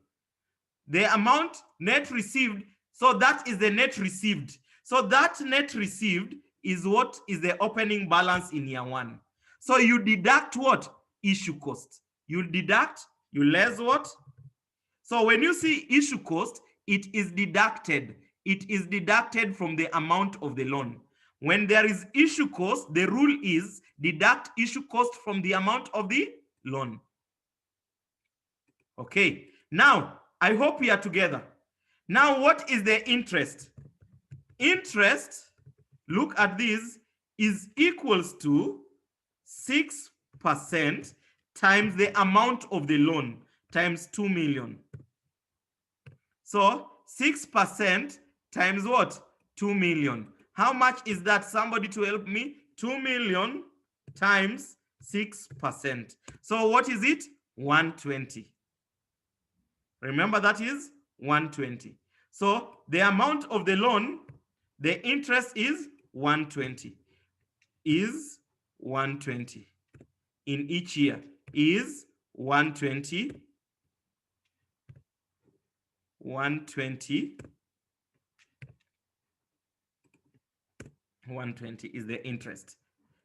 The amount net received. So that is the net received. So that net received is what is the opening balance in year one. So you deduct what? Issue cost. You deduct, you less what? So when you see issue cost, it is deducted. It is deducted from the amount of the loan. When there is issue cost, the rule is deduct issue cost from the amount of the loan. Okay, now I hope we are together. Now, what is the interest? Interest, look at this, is equals to 6% times the amount of the loan times 2 million. So 6% times what? 2 million. How much is that? Somebody to help me. 2 million times 6%. So what is it? 120. Remember, that is 120. So the amount of the loan, the interest is 120. Is 120 in each year. Is 120. 120 is the interest.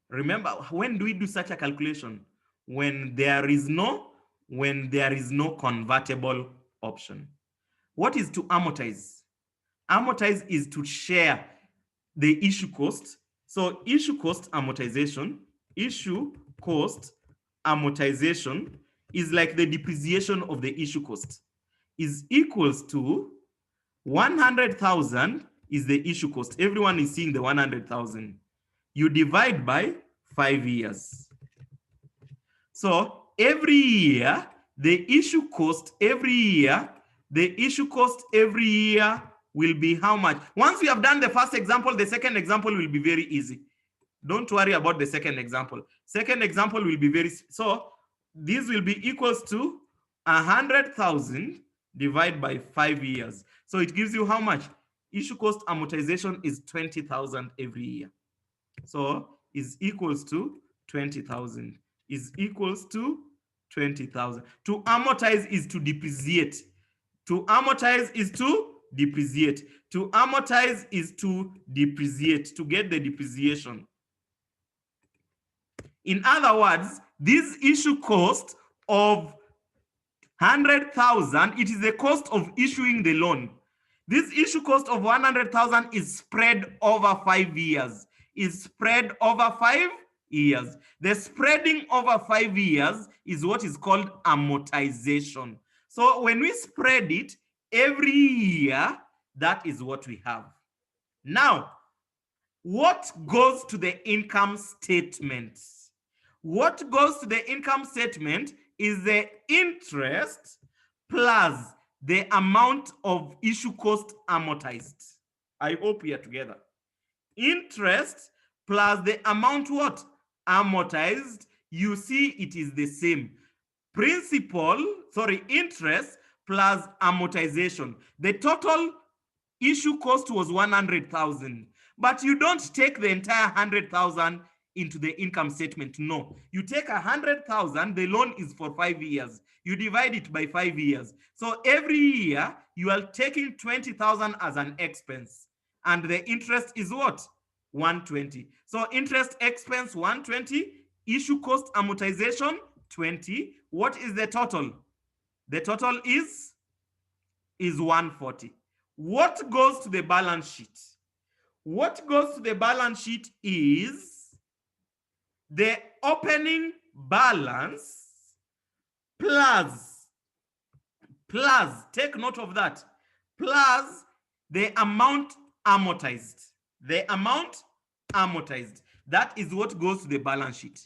Remember, when do we do such a calculation? When there is no convertible option. What is to amortize? Amortize is to share the issue cost. So issue cost amortization, is like the depreciation of the issue cost, is equals to 100,000 is the issue cost. Everyone is seeing the 100,000. You divide by 5 years. So every year, the issue cost every year will be how much? Once we have done the first example, the second example will be very easy. Don't worry about the second example. Second example will be very, so this will be equals to 100,000 divided by 5 years. So it gives you how much? Issue cost amortization is 20,000 every year. So is equals to 20,000. Is equals to 20,000. To amortize is to depreciate. To amortize is to depreciate. To amortize is to depreciate, to get the depreciation. In other words, this issue cost of 100,000, it is the cost of issuing the loan. This issue cost of 100,000 is spread over 5 years. Is spread over 5 years. The spreading over 5 years is what is called amortization. So when we spread it every year, that is what we have. Now, what goes to the income statement? What goes to the income statement is the interest plus the amount of issue cost amortized. I hope we are together. interest plus the amount what? Amortized. You see it is the same. Interest plus amortization. The total issue cost was 100,000, but you don't take the entire 100,000 into the income statement. No, you take 100,000. The loan is for 5 years. You divide it by 5 years. So every year you are taking 20,000 as an expense, and the interest is what? 120. So interest expense 120, issue cost amortization 20. What is the total? The total is 140. What goes to the balance sheet? What goes to the balance sheet is the opening balance plus, take note of that, plus the amount amortized. The amount amortized. That is what goes to the balance sheet.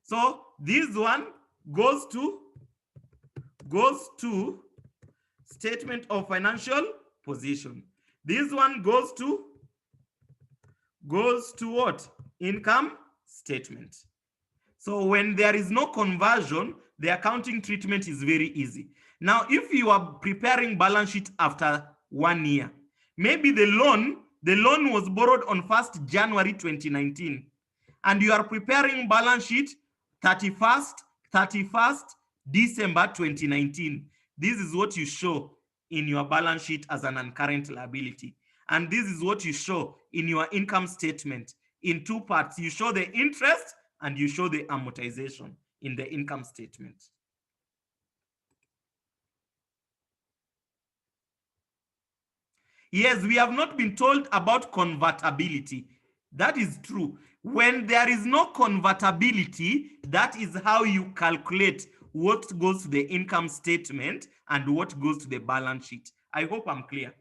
So this one goes to statement of financial position. This one goes to what? Income statement. So when there is no conversion, the accounting treatment is very easy. Now, if you are preparing balance sheet after 1 year, maybe the loan was borrowed on 1st January 2019, and you are preparing balance sheet 31st December 2019. This is what you show in your balance sheet as an uncurrent liability. And this is what you show in your income statement in 2 parts. You show the interest and you show the amortization in the income statement. Yes, we have not been told about convertibility. That is true. When there is no convertibility, that is how you calculate what goes to the income statement and what goes to the balance sheet. I hope I'm clear.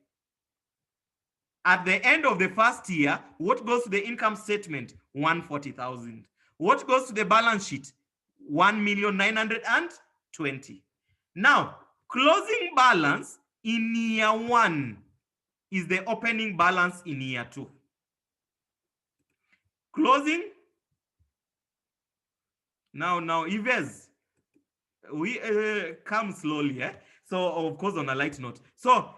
At the end of the 1st year, what goes to the income statement? 140,000. What goes to the balance sheet? 1,920,000. Now, closing balance in year 1 is the opening balance in year 2. Closing. Now, Ifrs, we come slowly. So, of course, on a light note. So,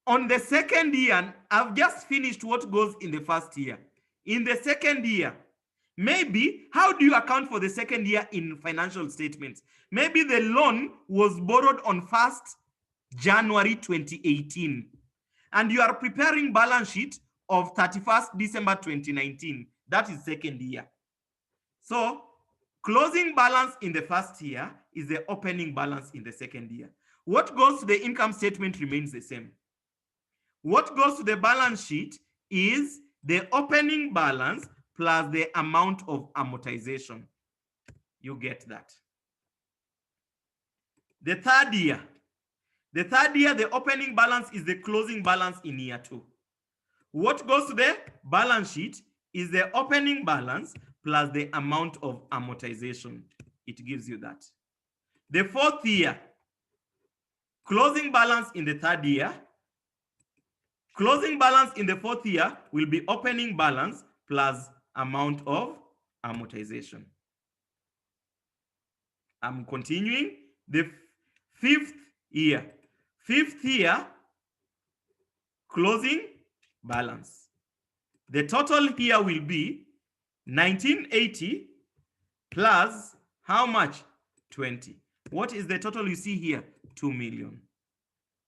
on the 2nd year, I've just finished what goes in the 1st year. In the 2nd year, maybe, how do you account for the 2nd year in financial statements? Maybe the loan was borrowed on 1st January 2018, and you are preparing balance sheet of 31st December 2019. That is 2nd year. So, closing balance in the 1st year is the opening balance in the 2nd year. What goes to the income statement remains the same. What goes to the balance sheet is the opening balance plus the amount of amortization. You get that. The 3rd year. The 3rd year, the opening balance is the closing balance in year 2. What goes to the balance sheet is the opening balance plus the amount of amortization. It gives you that. The 4th year, closing balance in the 3rd year. Closing balance in the 4th year will be opening balance plus amount of amortization. I'm continuing. The 5th year. 5th year, closing balance. The total here will be 1980 plus how much? 20. What is the total you see here? 2 million.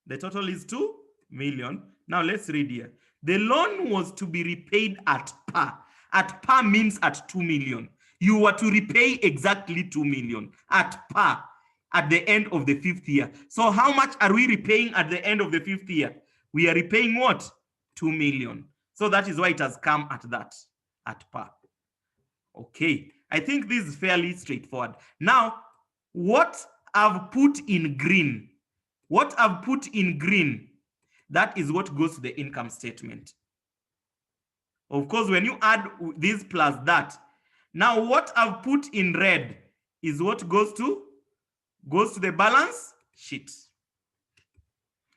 The total is 2 million. Now let's read here. The loan was to be repaid at par. At par means at 2 million. You were to repay exactly 2 million at par at the end of the 5th year. So how much are we repaying at the end of the 5th year? We are repaying what? 2 million. So that is why it has come at that, at par. Okay, I think this is fairly straightforward. Now, what I've put in green, that is what goes to the income statement. Of course, when you add this plus that, now what I've put in red is what goes to the balance sheet.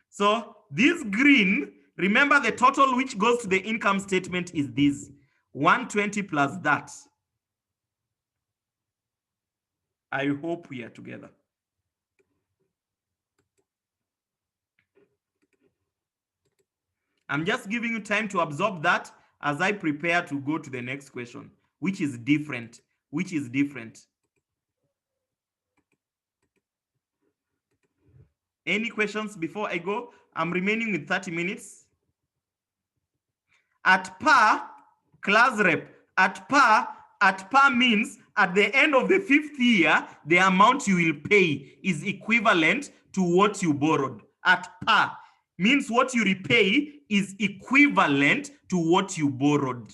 So this green, Remember, the total which goes to the income statement is this 120 plus that. I hope we are together. I'm just giving you time to absorb that as I prepare to go to the next question, which is different. Any questions before I go? I'm remaining with 30 minutes. At par, class rep, at par means at the end of the 5th year, the amount you will pay is equivalent to what you borrowed. At par means what you repay is equivalent to what you borrowed.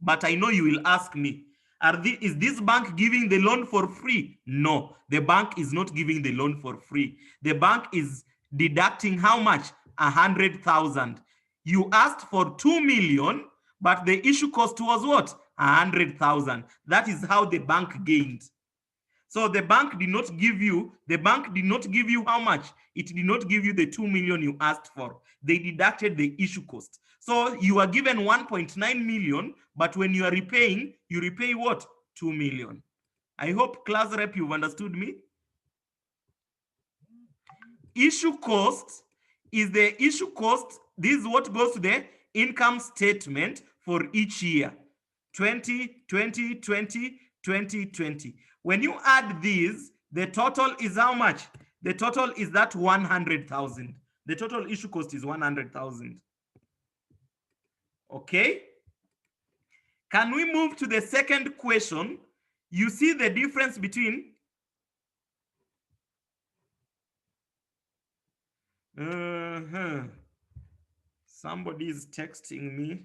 But I know you will ask me, is this bank giving the loan for free? No, the bank is not giving the loan for free. The bank is deducting how much? 100,000. You asked for 2 million, but the issue cost was what? 100,000. That is how the bank gained. So the bank did not give you how much? It did not give you the 2 million you asked for. They deducted the issue cost. So you are given 1.9 million, but when you are repaying, you repay what? 2 million. I hope, class rep, you've understood me. Issue cost is the issue cost. This is what goes to the income statement for each year. 2020, 2020. When you add these, the total is how much? The total is that 100,000. The total issue cost is 100,000. Okay. Can we move to the second question? You see the difference between somebody is texting me.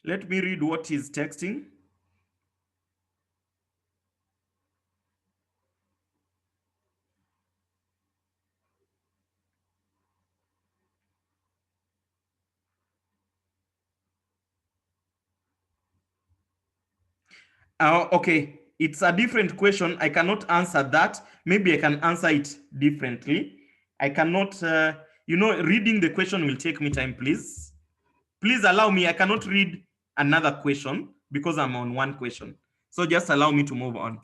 Let me read what he's texting. Okay, it's a different question. I cannot answer that. Maybe I can answer it differently. I cannot, reading the question will take me time, please. Please allow me. I cannot read another question because I'm on one question. So just allow me to move on.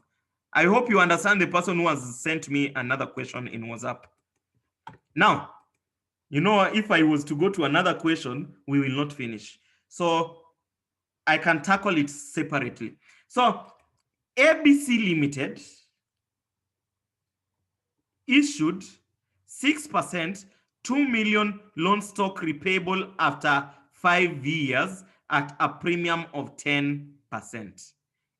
I hope you understand the person who has sent me another question in WhatsApp. Now, if I was to go to another question, we will not finish. So I can tackle it separately. So ABC Limited issued 6%, 2 million loan stock repayable after 5 years at a premium of 10%.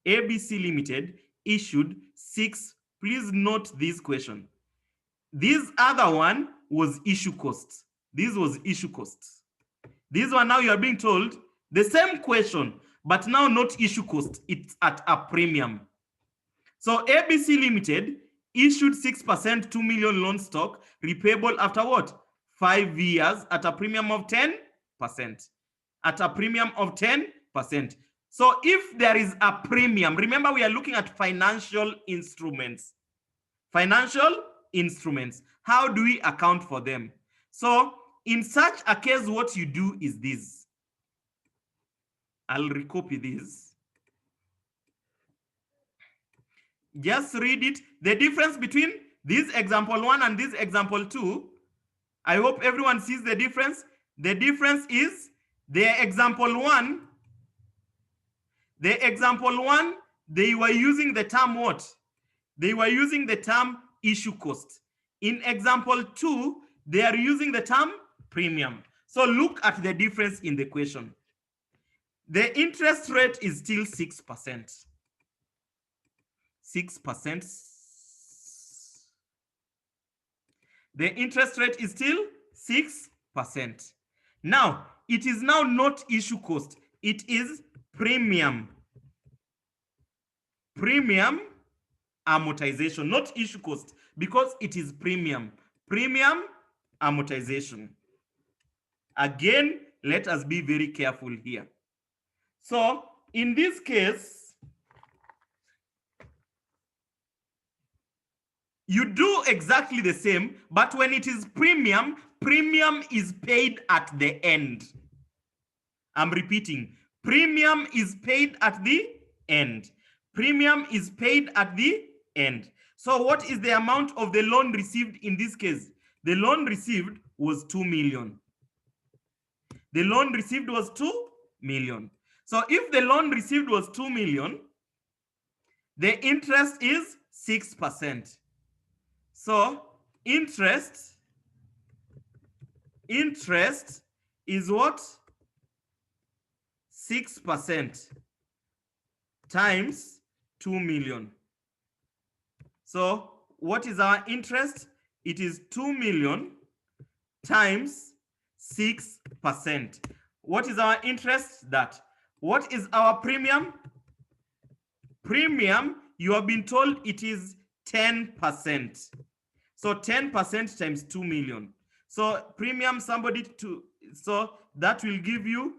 ABC Limited issued 6. Please note this question. This other one was issue cost. This was issue cost. This one now you are being told the same question, but now not issue cost. It's at a premium. So ABC Limited issued 6%, 2 million loan stock repayable after what? 5 years at a premium of 10%. At a premium of 10%. So if there is a premium, remember we are looking at financial instruments. Financial instruments. How do we account for them? So in such a case, what you do is this. I'll recopy this. Just read it. The difference between this example 1 and this example 2, I hope everyone sees the difference. The difference is the example 1, they were using the term what? They were using the term issue cost. In example 2, they are using the term premium. So look at the difference in the question. The interest rate is still 6%. 6%. The interest rate is still 6%. Now, it is now not issue cost. It is premium. Premium amortization, not issue cost, because it is premium. Premium amortization. Again, let us be very careful here. So, in this case, You do exactly the same, but when it is premium, premium is paid at the end. I'm repeating, premium is paid at the end. Premium is paid at the end. So what is the amount of the loan received in this case? The loan received was 2 million. The loan received was 2 million. So if the loan received was 2 million, the interest is 6%. So interest is what? 6% times 2 million. So what is our interest? It is 2 million times 6%. What is our interest? That. What is our premium? Premium, you have been told it is 10%. So 10% times 2 million. So premium, so that will give you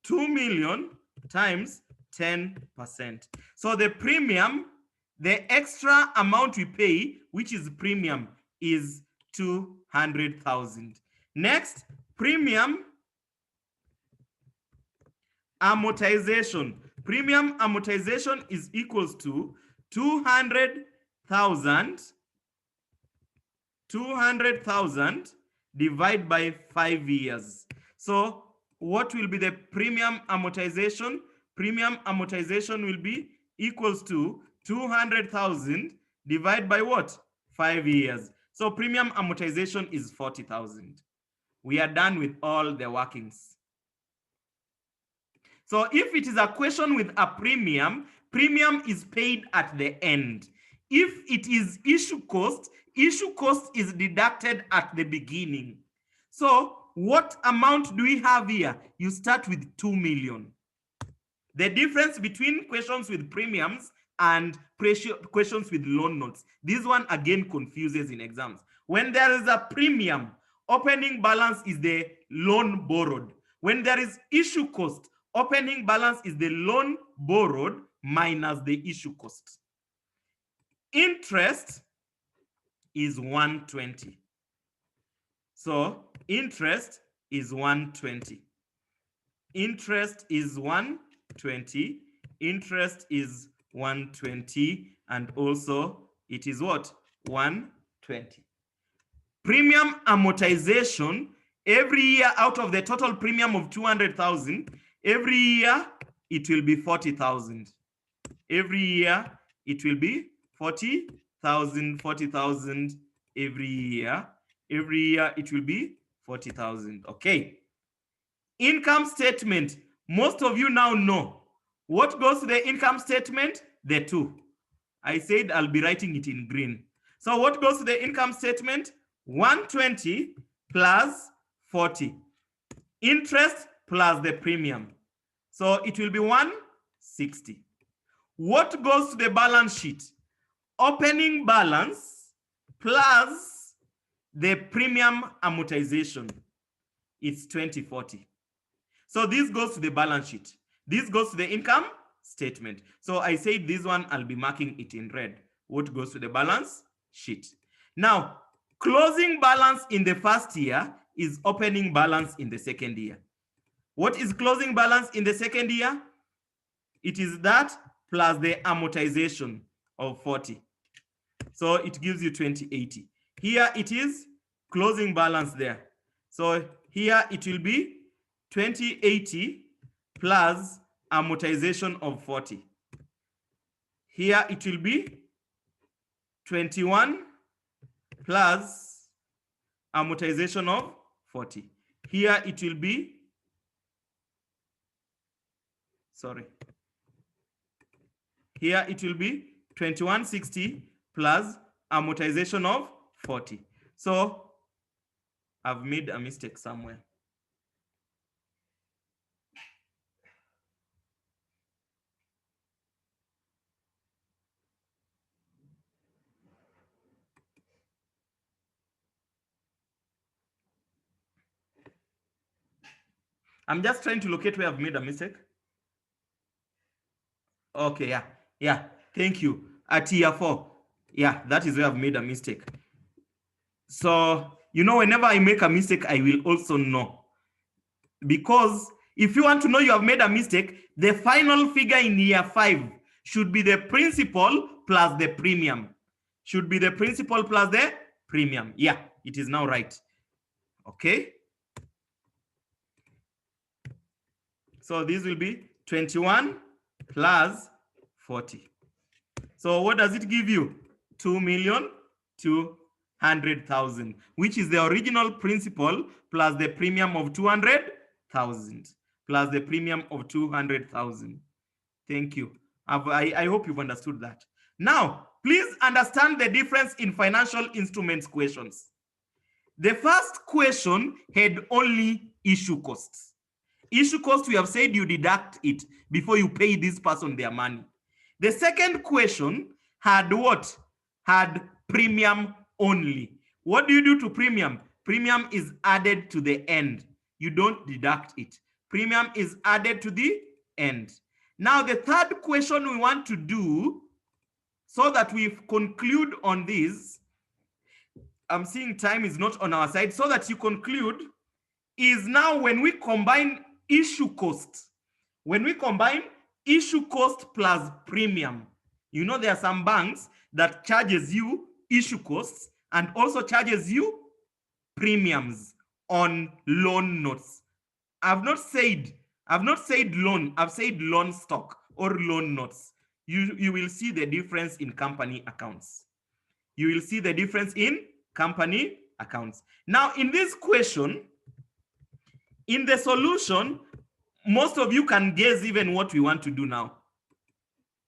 2 million times 10%. So the premium, the extra amount we pay, which is premium, is 200,000. Next, premium amortization. Premium amortization is equals to 200,000 divided by 5 years. So what will be the premium amortization? Premium amortization will be equals to 200,000 divided by what? 5 years. So premium amortization is 40,000. We are done with all the workings. So if it is a question with a premium, premium is paid at the end. If it is issue cost is deducted at the beginning. So what amount do we have here? You start with 2 million. The difference between questions with premiums and questions with loan notes. This one again confuses in exams. When there is a premium, opening balance is the loan borrowed. When there is issue cost, opening balance is the loan borrowed minus the issue cost. Interest is 120. So interest is 120. Interest is 120. Interest is 120. And also it is what? 120. Premium amortization, every year out of the total premium of 200,000, every year it will be 40,000. Every year it will be 40,000 every year. Every year it will be 40,000. Okay. Income statement. Most of you now know. What goes to the income statement? The 2. I said I'll be writing it in green. So what goes to the income statement? 120 plus 40. Interest plus the premium. So it will be 160. What goes to the balance sheet? Opening balance plus the premium amortization. It's 2040. So this goes to the balance sheet. This goes to the income statement. So I said this one, I'll be marking it in red. What goes to the balance sheet? Now, closing balance in the first year is opening balance in the second year. What is closing balance in the second year? It is that plus the amortization of 40. So it gives you 2080. Here it is closing balance there. So here it will be 2080 plus amortization of 40. Here it will be 21 plus amortization of 40. Here it will be, here it will be 2160 plus amortization of 40. So I've made a mistake somewhere. I'm just trying to locate where I've made a mistake. Okay, yeah. Thank you. At year 4. Yeah, that is where I've made a mistake. So, you know, whenever I make a mistake, I will also know. Because if you want to know you have made a mistake, the final figure in year 5 should be the principal plus the premium. Should be the principal plus the premium. Yeah, it is now right. Okay. So this will be 21 plus 40. So what does it give you? 2,200,000, which is the original principal plus the premium of 200,000 plus the premium of 200,000. Thank you. I hope you've understood that. Now, please understand the difference in financial instruments questions. The first question had only issue costs. Issue cost, we have said you deduct it before you pay this person their money. The second question had what? Had premium only. What do you do to premium? Premium is added to the end. You don't deduct it. Premium is added to the end. Now, the third question we want to do, so that we conclude on this, I'm seeing time is not on our side, so that you conclude, is now when we combine issue cost. When we combine issue cost plus premium, you know there are some banks that charges you issue costs and also charges you premiums on loan notes. I've not said loan, I've said loan stock or loan notes. You will see the difference in company accounts. You will see the difference in company accounts. Now, in this question, in the solution, most of you can guess even what we want to do now.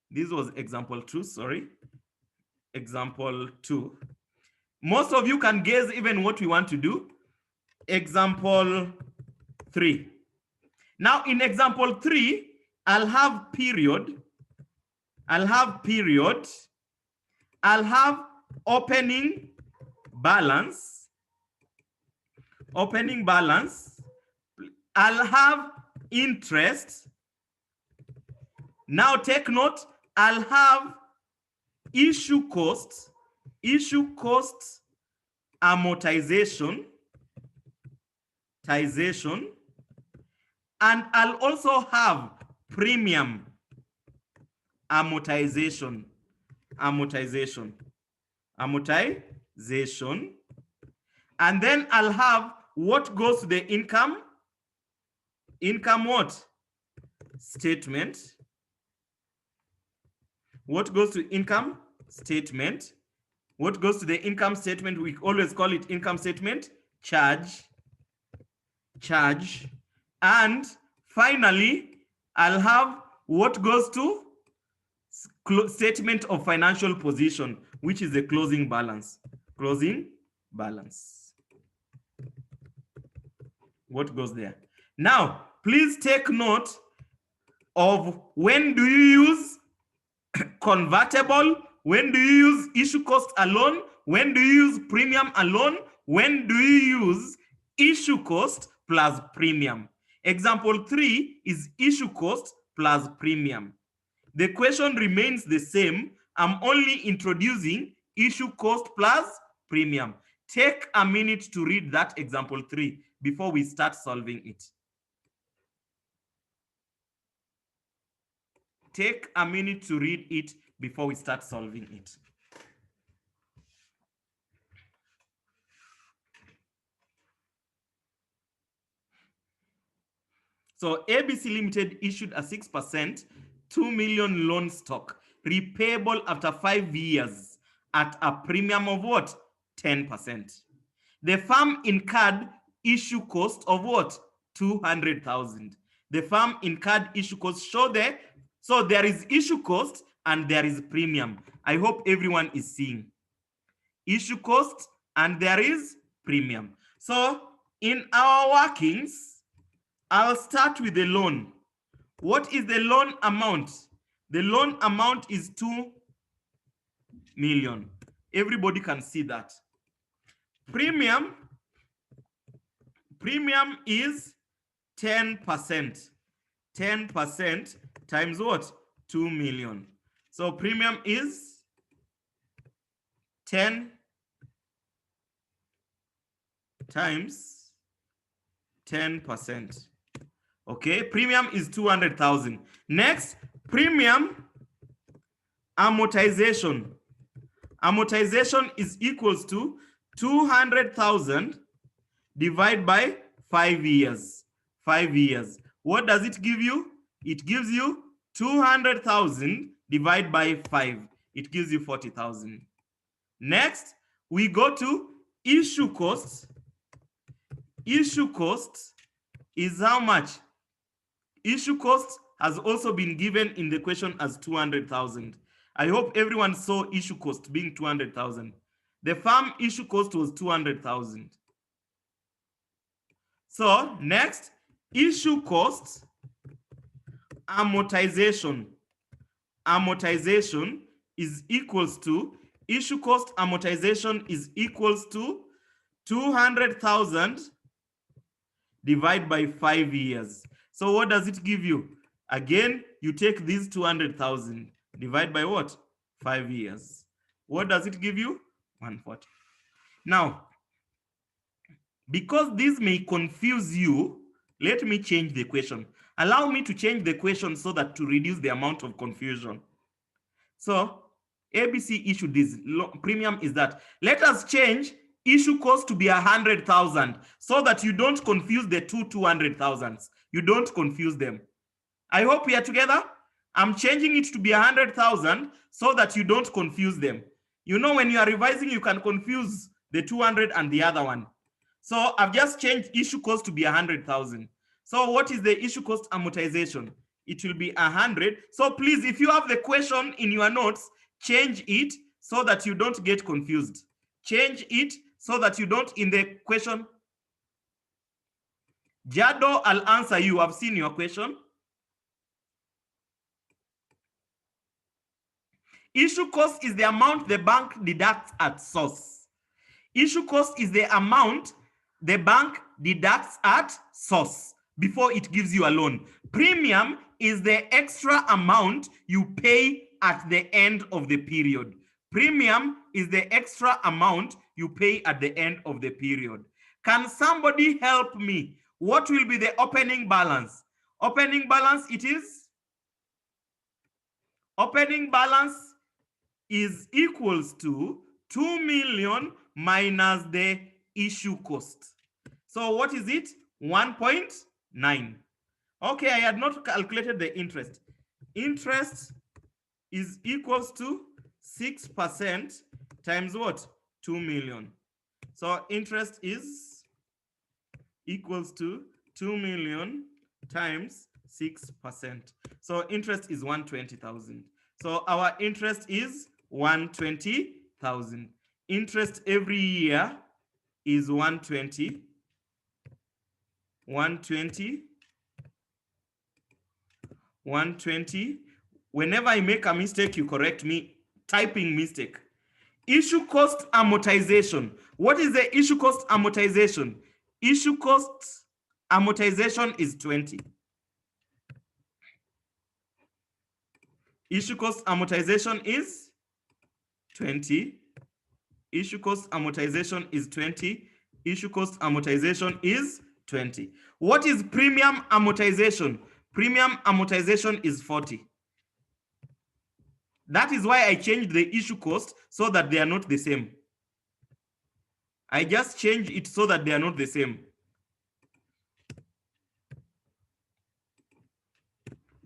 This was example 2, sorry. Example 2. Most of you can guess even what we want to do. Example 3. Now, in example 3, I'll have period. I'll have period. I'll have opening balance. Opening balance. I'll have interest. Now take note, I'll have issue cost, amortization, and I'll also have premium amortization, and then I'll have what goes to the income what? Statement. What goes to income statement? What goes to the income statement? We always call it income statement. Charge. And finally, I'll have what goes to statement of financial position, which is the closing balance. What goes there? Now, please take note of when do you use convertible, when do you use issue cost alone, when do you use premium alone, when do you use issue cost plus premium. Example 3 is issue cost plus premium. The question remains the same. I'm only introducing issue cost plus premium. Take a minute to read that example 3 before we start solving it. Take a minute to read it before we start solving it. So ABC Limited issued a 6%, 2 million loan stock, repayable after 5 years at a premium of what? 10%. The firm incurred issue cost of what? 200,000. The firm incurred issue cost. So there is issue cost and there is premium. I hope everyone is seeing. Issue cost and there is premium. So in our workings, I'll start with the loan. What is the loan amount? The loan amount is 2 million. Everybody can see that. Premium is 10%. 10% times what? 2 million. So premium is 10 times 10%. Okay, premium is 200,000. Next, premium amortization. Amortization is equals to 200,000 divided by 5 years. 5 years. What does it give you? It gives you 200,000 divided by 5. It gives you 40,000. Next, we go to issue costs. Issue cost is how much? Issue cost has also been given in the question as 200,000. I hope everyone saw issue cost being 200,000. The firm issue cost was 200,000. So next, issue cost amortization. Amortization is equals to, issue cost amortization is equals to 200,000 divided by 5 years. So what does it give you? Again, you take these 200,000 divide by what? 5 years. What does it give you? 140. Now, because this may confuse you, let me change the question. Allow me to change the question so that to reduce the amount of confusion. So ABC issued this premium is that. Let us change issue cost to be 100,000 so that you don't confuse the 200,000s. You don't confuse them. I hope we are together. I'm changing it to be 100,000 so that you don't confuse them. You know, when you are revising, you can confuse the 200 and the other one. So I've just changed issue cost to be 100,000. So what is the issue cost amortization? It will be 100. So please, if you have the question in your notes, change it so that you don't get confused. Change it so that you don't in the question. Jado, I'll answer you. I've seen your question. Issue cost is the amount the bank deducts at source. Issue cost is the amount the bank deducts at source before it gives you a loan. Premium is the extra amount you pay at the end of the period. Premium is the extra amount you pay at the end of the period. Can somebody help me? What will be the opening balance? Opening balance, it is? Opening balance is equals to 2 million minus the issue cost. So what is it? 1.9. Okay, I had not calculated the interest. Interest is equals to 6% times what? 2 million. So interest is equals to 2 million times 6%. So interest is 120,000. So our interest is 120,000. Interest every year is 120. 120. 120. Whenever I make a mistake, you correct me. Typing mistake. Issue cost amortization. What is the issue cost amortization? Issue cost amortization is 20. Issue cost amortization is 20. Issue cost amortization is 20. Issue cost amortization is 20. What is premium amortization? Premium amortization is 40. That is why I changed the issue cost so that they are not the same. I just changed it so that they are not the same.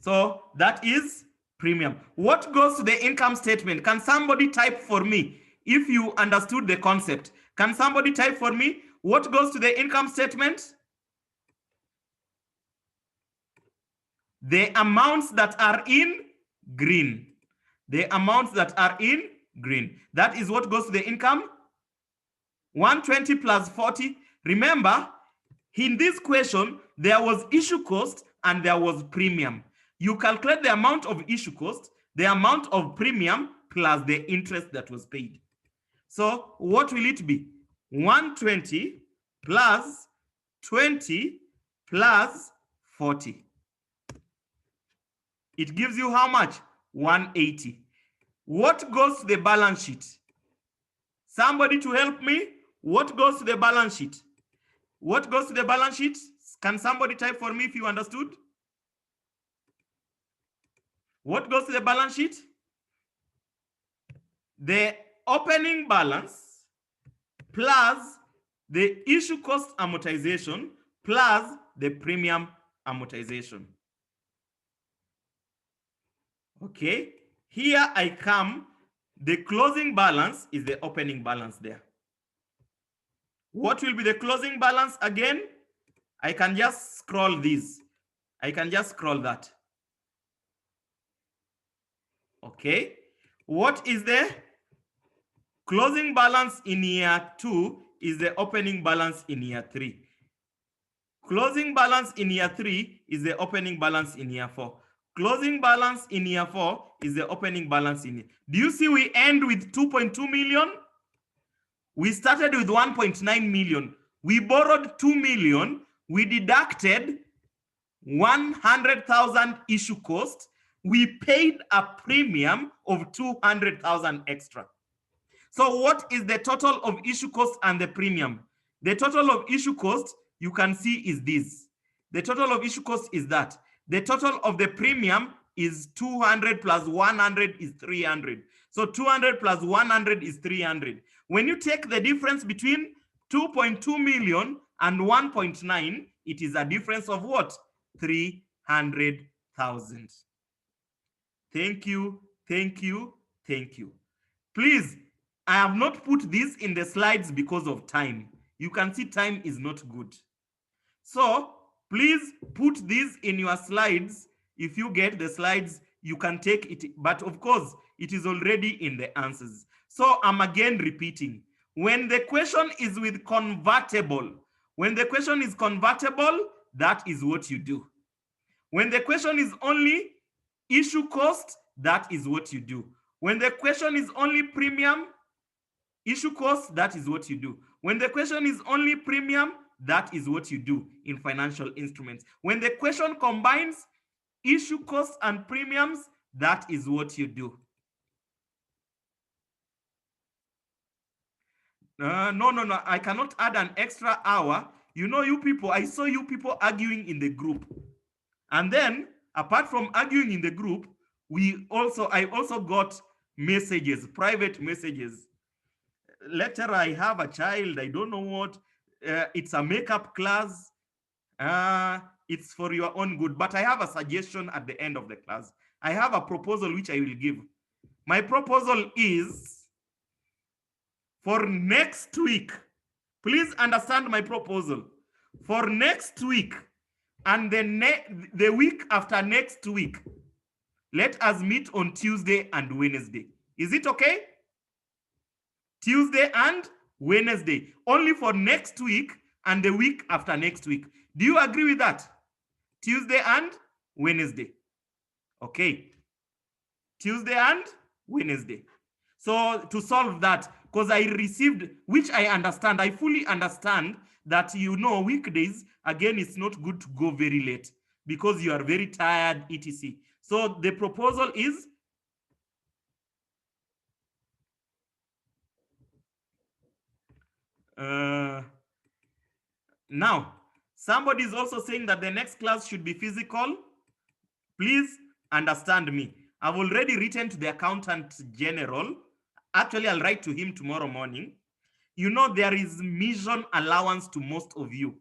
So that is premium. What goes to the income statement? Can somebody type for me if you understood the concept? Can somebody type for me what goes to the income statement? The amounts that are in green. The amounts that are in green. That is what goes to the income. 120 plus 40. Remember, in this question, there was issue cost and there was premium. You calculate the amount of issue cost, the amount of premium, plus the interest that was paid. So what will it be? 120 plus 20 plus 40. It gives you how much? 180. What goes to the balance sheet? Somebody to help me. What goes to the balance sheet? What goes to the balance sheet? Can somebody type for me if you understood? What goes to the balance sheet? The opening balance plus the issue cost amortization plus the premium amortization. Okay, here I come. The closing balance is the opening balance there. What will be the closing balance again? I can just scroll this. I can just scroll that. Okay. What is the closing balance in year 2 is the opening balance in year 3. Closing balance in year 3 is the opening balance in year 4. Closing balance in year 4 is the opening balance in year. Do you see we end with 2.2 million? We started with 1.9 million. We borrowed 2 million. We deducted 100,000 issue cost. We paid a premium of 200,000 extra. So what is the total of issue cost and the premium? The total of issue cost, you can see, is this. The total of issue cost is that. The total of the premium is 200 plus 100 is 300. So 200 plus 100 is 300. When you take the difference between 2.2 million and 1.9, it is a difference of what? 300,000. Thank you, thank you, thank you. Please, I have not put this in the slides because of time. You can see time is not good. So please put this in your slides. If you get the slides, you can take it. But of course, it is already in the answers. So I'm again repeating. When the question is with convertible, when the question is convertible, that is what you do. When the question is only issue cost, that is what you do. When the question is only premium, issue cost, that is what you do. When the question is only premium, that is what you do in financial instruments. When the question combines issue costs and premiums, that is what you do. No, I cannot add an extra hour. You know, you people, I saw you people arguing in the group. And then, apart from arguing in the group, I also got messages, private messages. Lecturer, I have a child, I don't know what. It's a makeup class. It's for your own good. But I have a suggestion at the end of the class. I have a proposal which I will give. My proposal is for next week. Please understand my proposal. For next week and the week after next week, let us meet on Tuesday and Wednesday. Is it okay? Tuesday and Wednesday. Only for next week and the week after next week. Do you agree with that? Tuesday and Wednesday. Okay. Tuesday and Wednesday. So to solve that, because I received, which I understand, I fully understand that, you know, weekdays, again, it's not good to go very late because you are very tired, etc. So the proposal is now, somebody is also saying that the next class should be physical. Please understand me. I've already written to the accountant general. Actually, I'll write to him tomorrow morning. You know, there is mission allowance to most of you.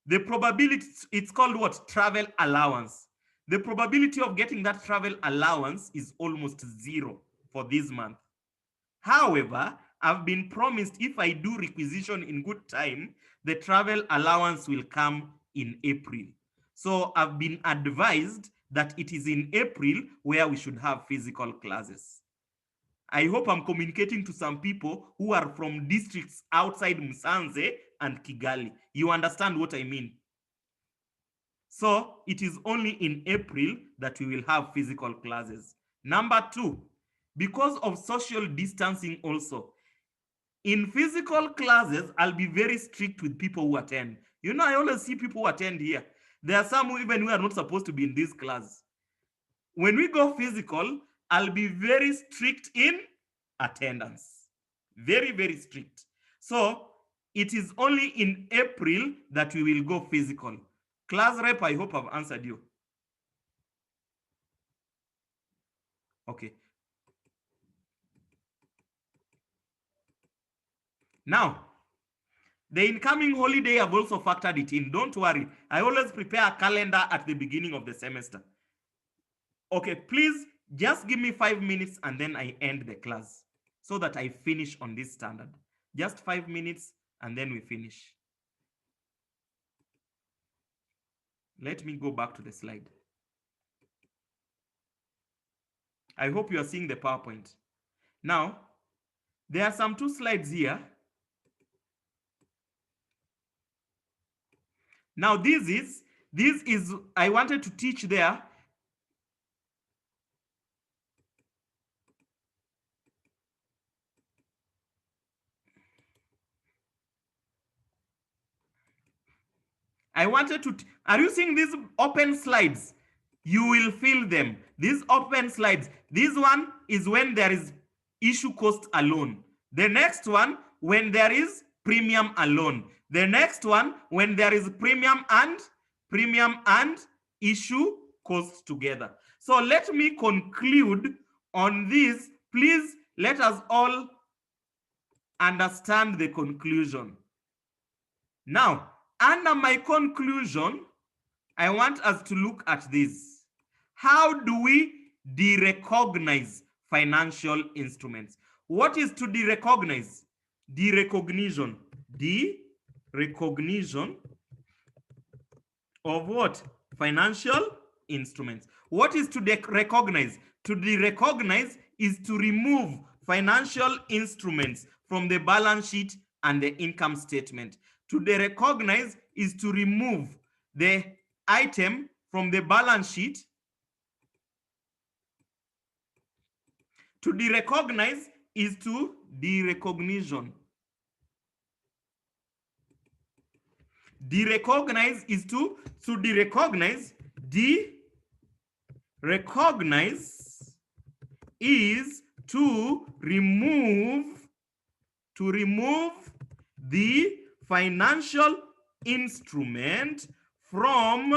The probability, it's called what? Travel allowance. The probability of getting that travel allowance is almost zero for this month. However, I've been promised if I do requisition in good time, the travel allowance will come in April. So I've been advised that it is in April where we should have physical classes. I hope I'm communicating to some people who are from districts outside Musanze and Kigali. You understand what I mean? So it is only in April that we will have physical classes. Number two, because of social distancing also, in physical classes, I'll be very strict with people who attend. You know, I always see people who attend here. There are some who even we are not supposed to be in this class. When we go physical, I'll be very strict in attendance. Very, very strict. So it is only in April that we will go physical. Class rep, I hope I've answered you. Okay. Now, the incoming holiday, I've also factored it in. Don't worry. I always prepare a calendar at the beginning of the semester. Okay, please just give me 5 minutes and then I end the class so that I finish on this standard. Just 5 minutes and then we finish. Let me go back to the slide. I hope you are seeing the PowerPoint. Now, there are some 2 slides here. Now, this is I wanted to teach there. I wanted to, are you seeing these open slides? You will fill them. These open slides. This one is when there is issue cost alone. The next one, when there is premium alone. The next one, when there is premium and issue cost together. So let me conclude on this. Please let us all understand the conclusion. Now, under my conclusion, I want us to look at this. How do we derecognize financial instruments? What is to derecognize? Derecognition. Derecognition of what? Financial instruments. What is to recognize? To derecognize is to remove financial instruments from the balance sheet and the income statement. To derecognize is to remove the item from the balance sheet. To derecognize is to derecognition. Derecognize is to derecognize. Derecognize is to remove the financial instrument from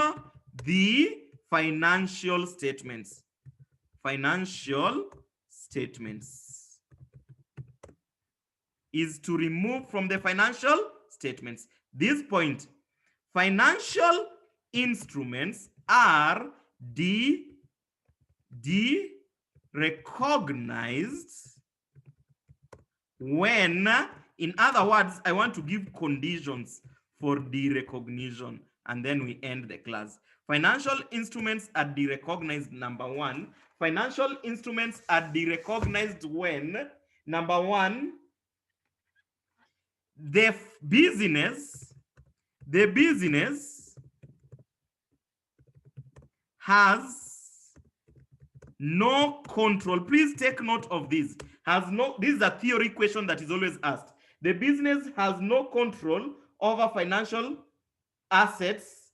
the financial statements. Financial statements is to remove from the financial statements. This point, financial instruments are derecognized when, in other words, I want to give conditions for derecognition, and then we end the class. Financial instruments are derecognized, number 1. Financial instruments are derecognized when, number 1, the business has no control. Please take note of this. This is a theory question that is always asked. The business has no control over financial assets.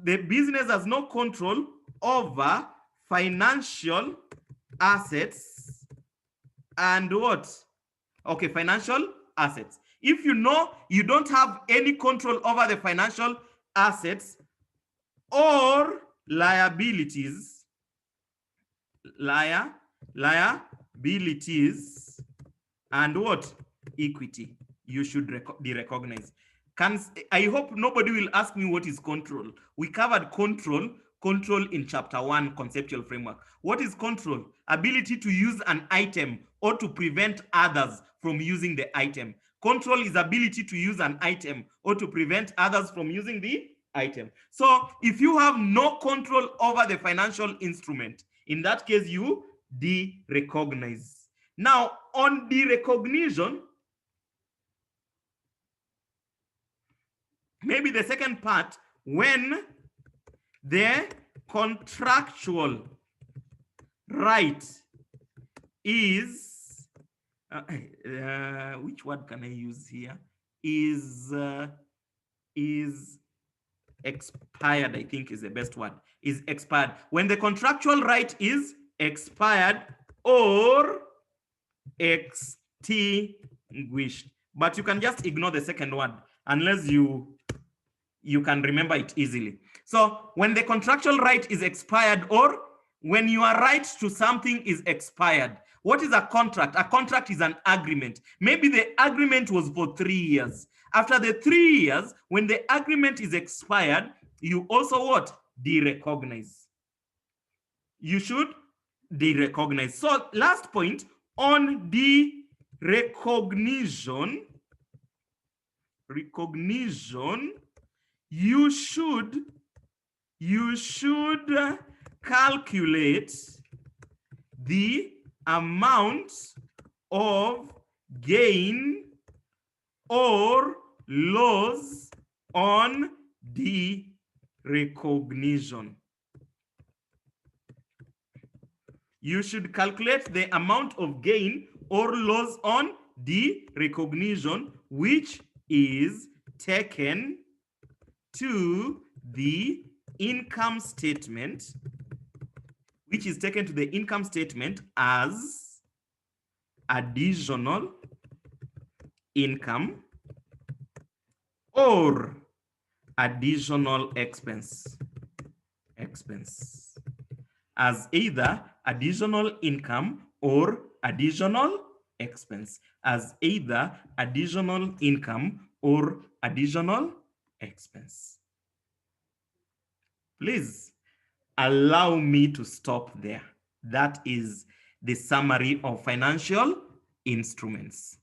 The business has no control over financial assets and what? Okay, financial assets. If you know you don't have any control over the financial assets or liabilities, liabilities and what? Equity, you should derecognize. I hope nobody will ask me what is control. We covered control in chapter 1, conceptual framework. What is control? Ability to use an item or to prevent others from using the item. Control is ability to use an item or to prevent others from using the item. So if you have no control over the financial instrument, in that case, you derecognize. Now, on derecognition, maybe the second part, when the contractual right is, which word can I use here? Is expired, I think is the best word, is expired. When the contractual right is expired or extinguished. But you can just ignore the second one unless you can remember it easily. So when the contractual right is expired, or when your right to something is expired, what is a contract? A contract is an agreement. Maybe the agreement was for 3 years. After the 3 years, when the agreement is expired, you also what? Derecognize. You should derecognize. So last point, on derecognition, you should calculate the amount of gain or loss on derecognition. You should calculate the amount of gain or loss on derecognition, which is taken to the income statement, as additional income or additional expense, as either additional income or additional expense, as either additional income or additional expense. Please allow me to stop there. That is the summary of financial instruments.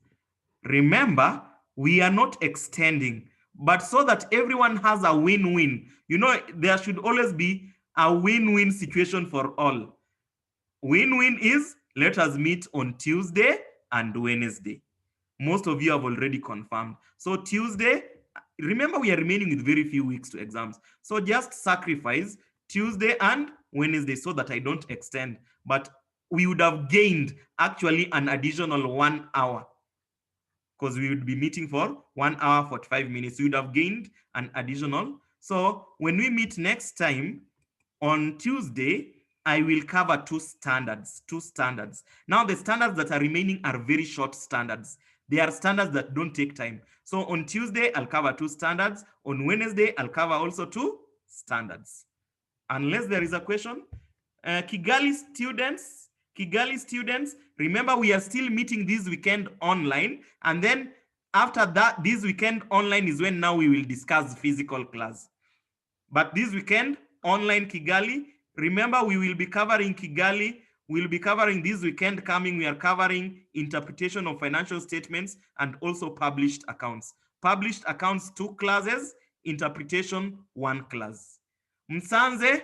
Remember, we are not extending, but so that everyone has a win-win. You know, there should always be a win-win situation for all. Win-win is, let us meet on Tuesday and Wednesday. Most of you have already confirmed. So Tuesday, remember we are remaining with very few weeks to exams. So just sacrifice Tuesday and Wednesday so that I don't extend. But we would have gained actually an additional 1 hour, because we would be meeting for 1 hour, 45 minutes. We would have gained an additional. So when we meet next time on Tuesday, I will cover two standards. Now the standards that are remaining are very short standards. They are standards that don't take time. So on Tuesday, I'll cover 2 standards. On Wednesday, I'll cover also 2 standards. Unless there is a question. Kigali students, remember we are still meeting this weekend online. And then after that, this weekend online is when now we will discuss physical class. But this weekend, online Kigali, remember we will be covering Kigali. We'll be covering this weekend coming. We are covering interpretation of financial statements and also published accounts. Published accounts, 2 classes, interpretation, 1 class. Msanze,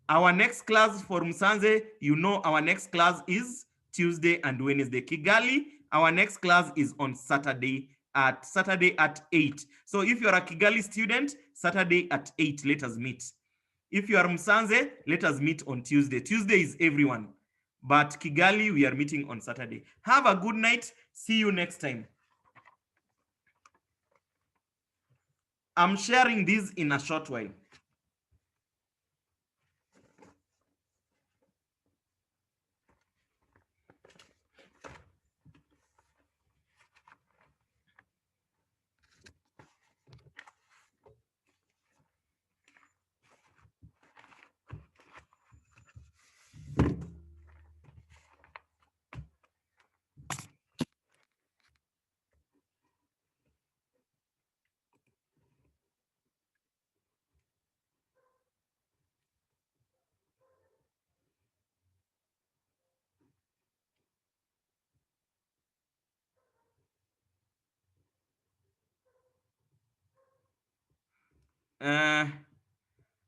our next class for Msanze, you know our next class is Tuesday and Wednesday. Kigali, our next class is on Saturday at 8. So if you're a Kigali student, Saturday at 8, let us meet. If you are Msanze, let us meet on Tuesday. Tuesday is everyone. But Kigali, we are meeting on Saturday. Have a good night. See you next time. I'm sharing this in a short while.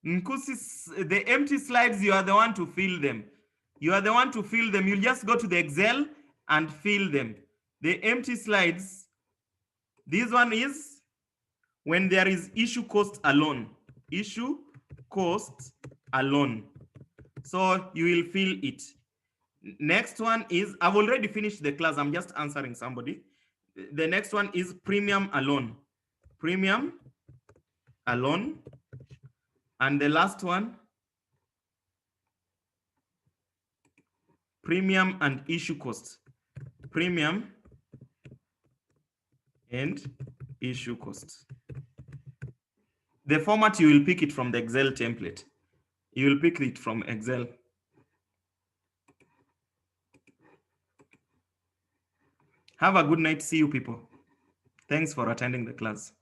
Nkusi, the empty slides, you are the one to fill them. You are the one to fill them. You just go to the Excel and fill them. The empty slides, this one is when there is issue cost alone. Issue cost alone. So you will fill it. Next one is, I've already finished the class. I'm just answering somebody. The next one is premium alone. Premium alone. And the last one, premium and issue cost. premium and issue cost. The format, you will pick it from the Excel template. You will pick it from Excel. Have a good night. See you people. Thanks for attending the class.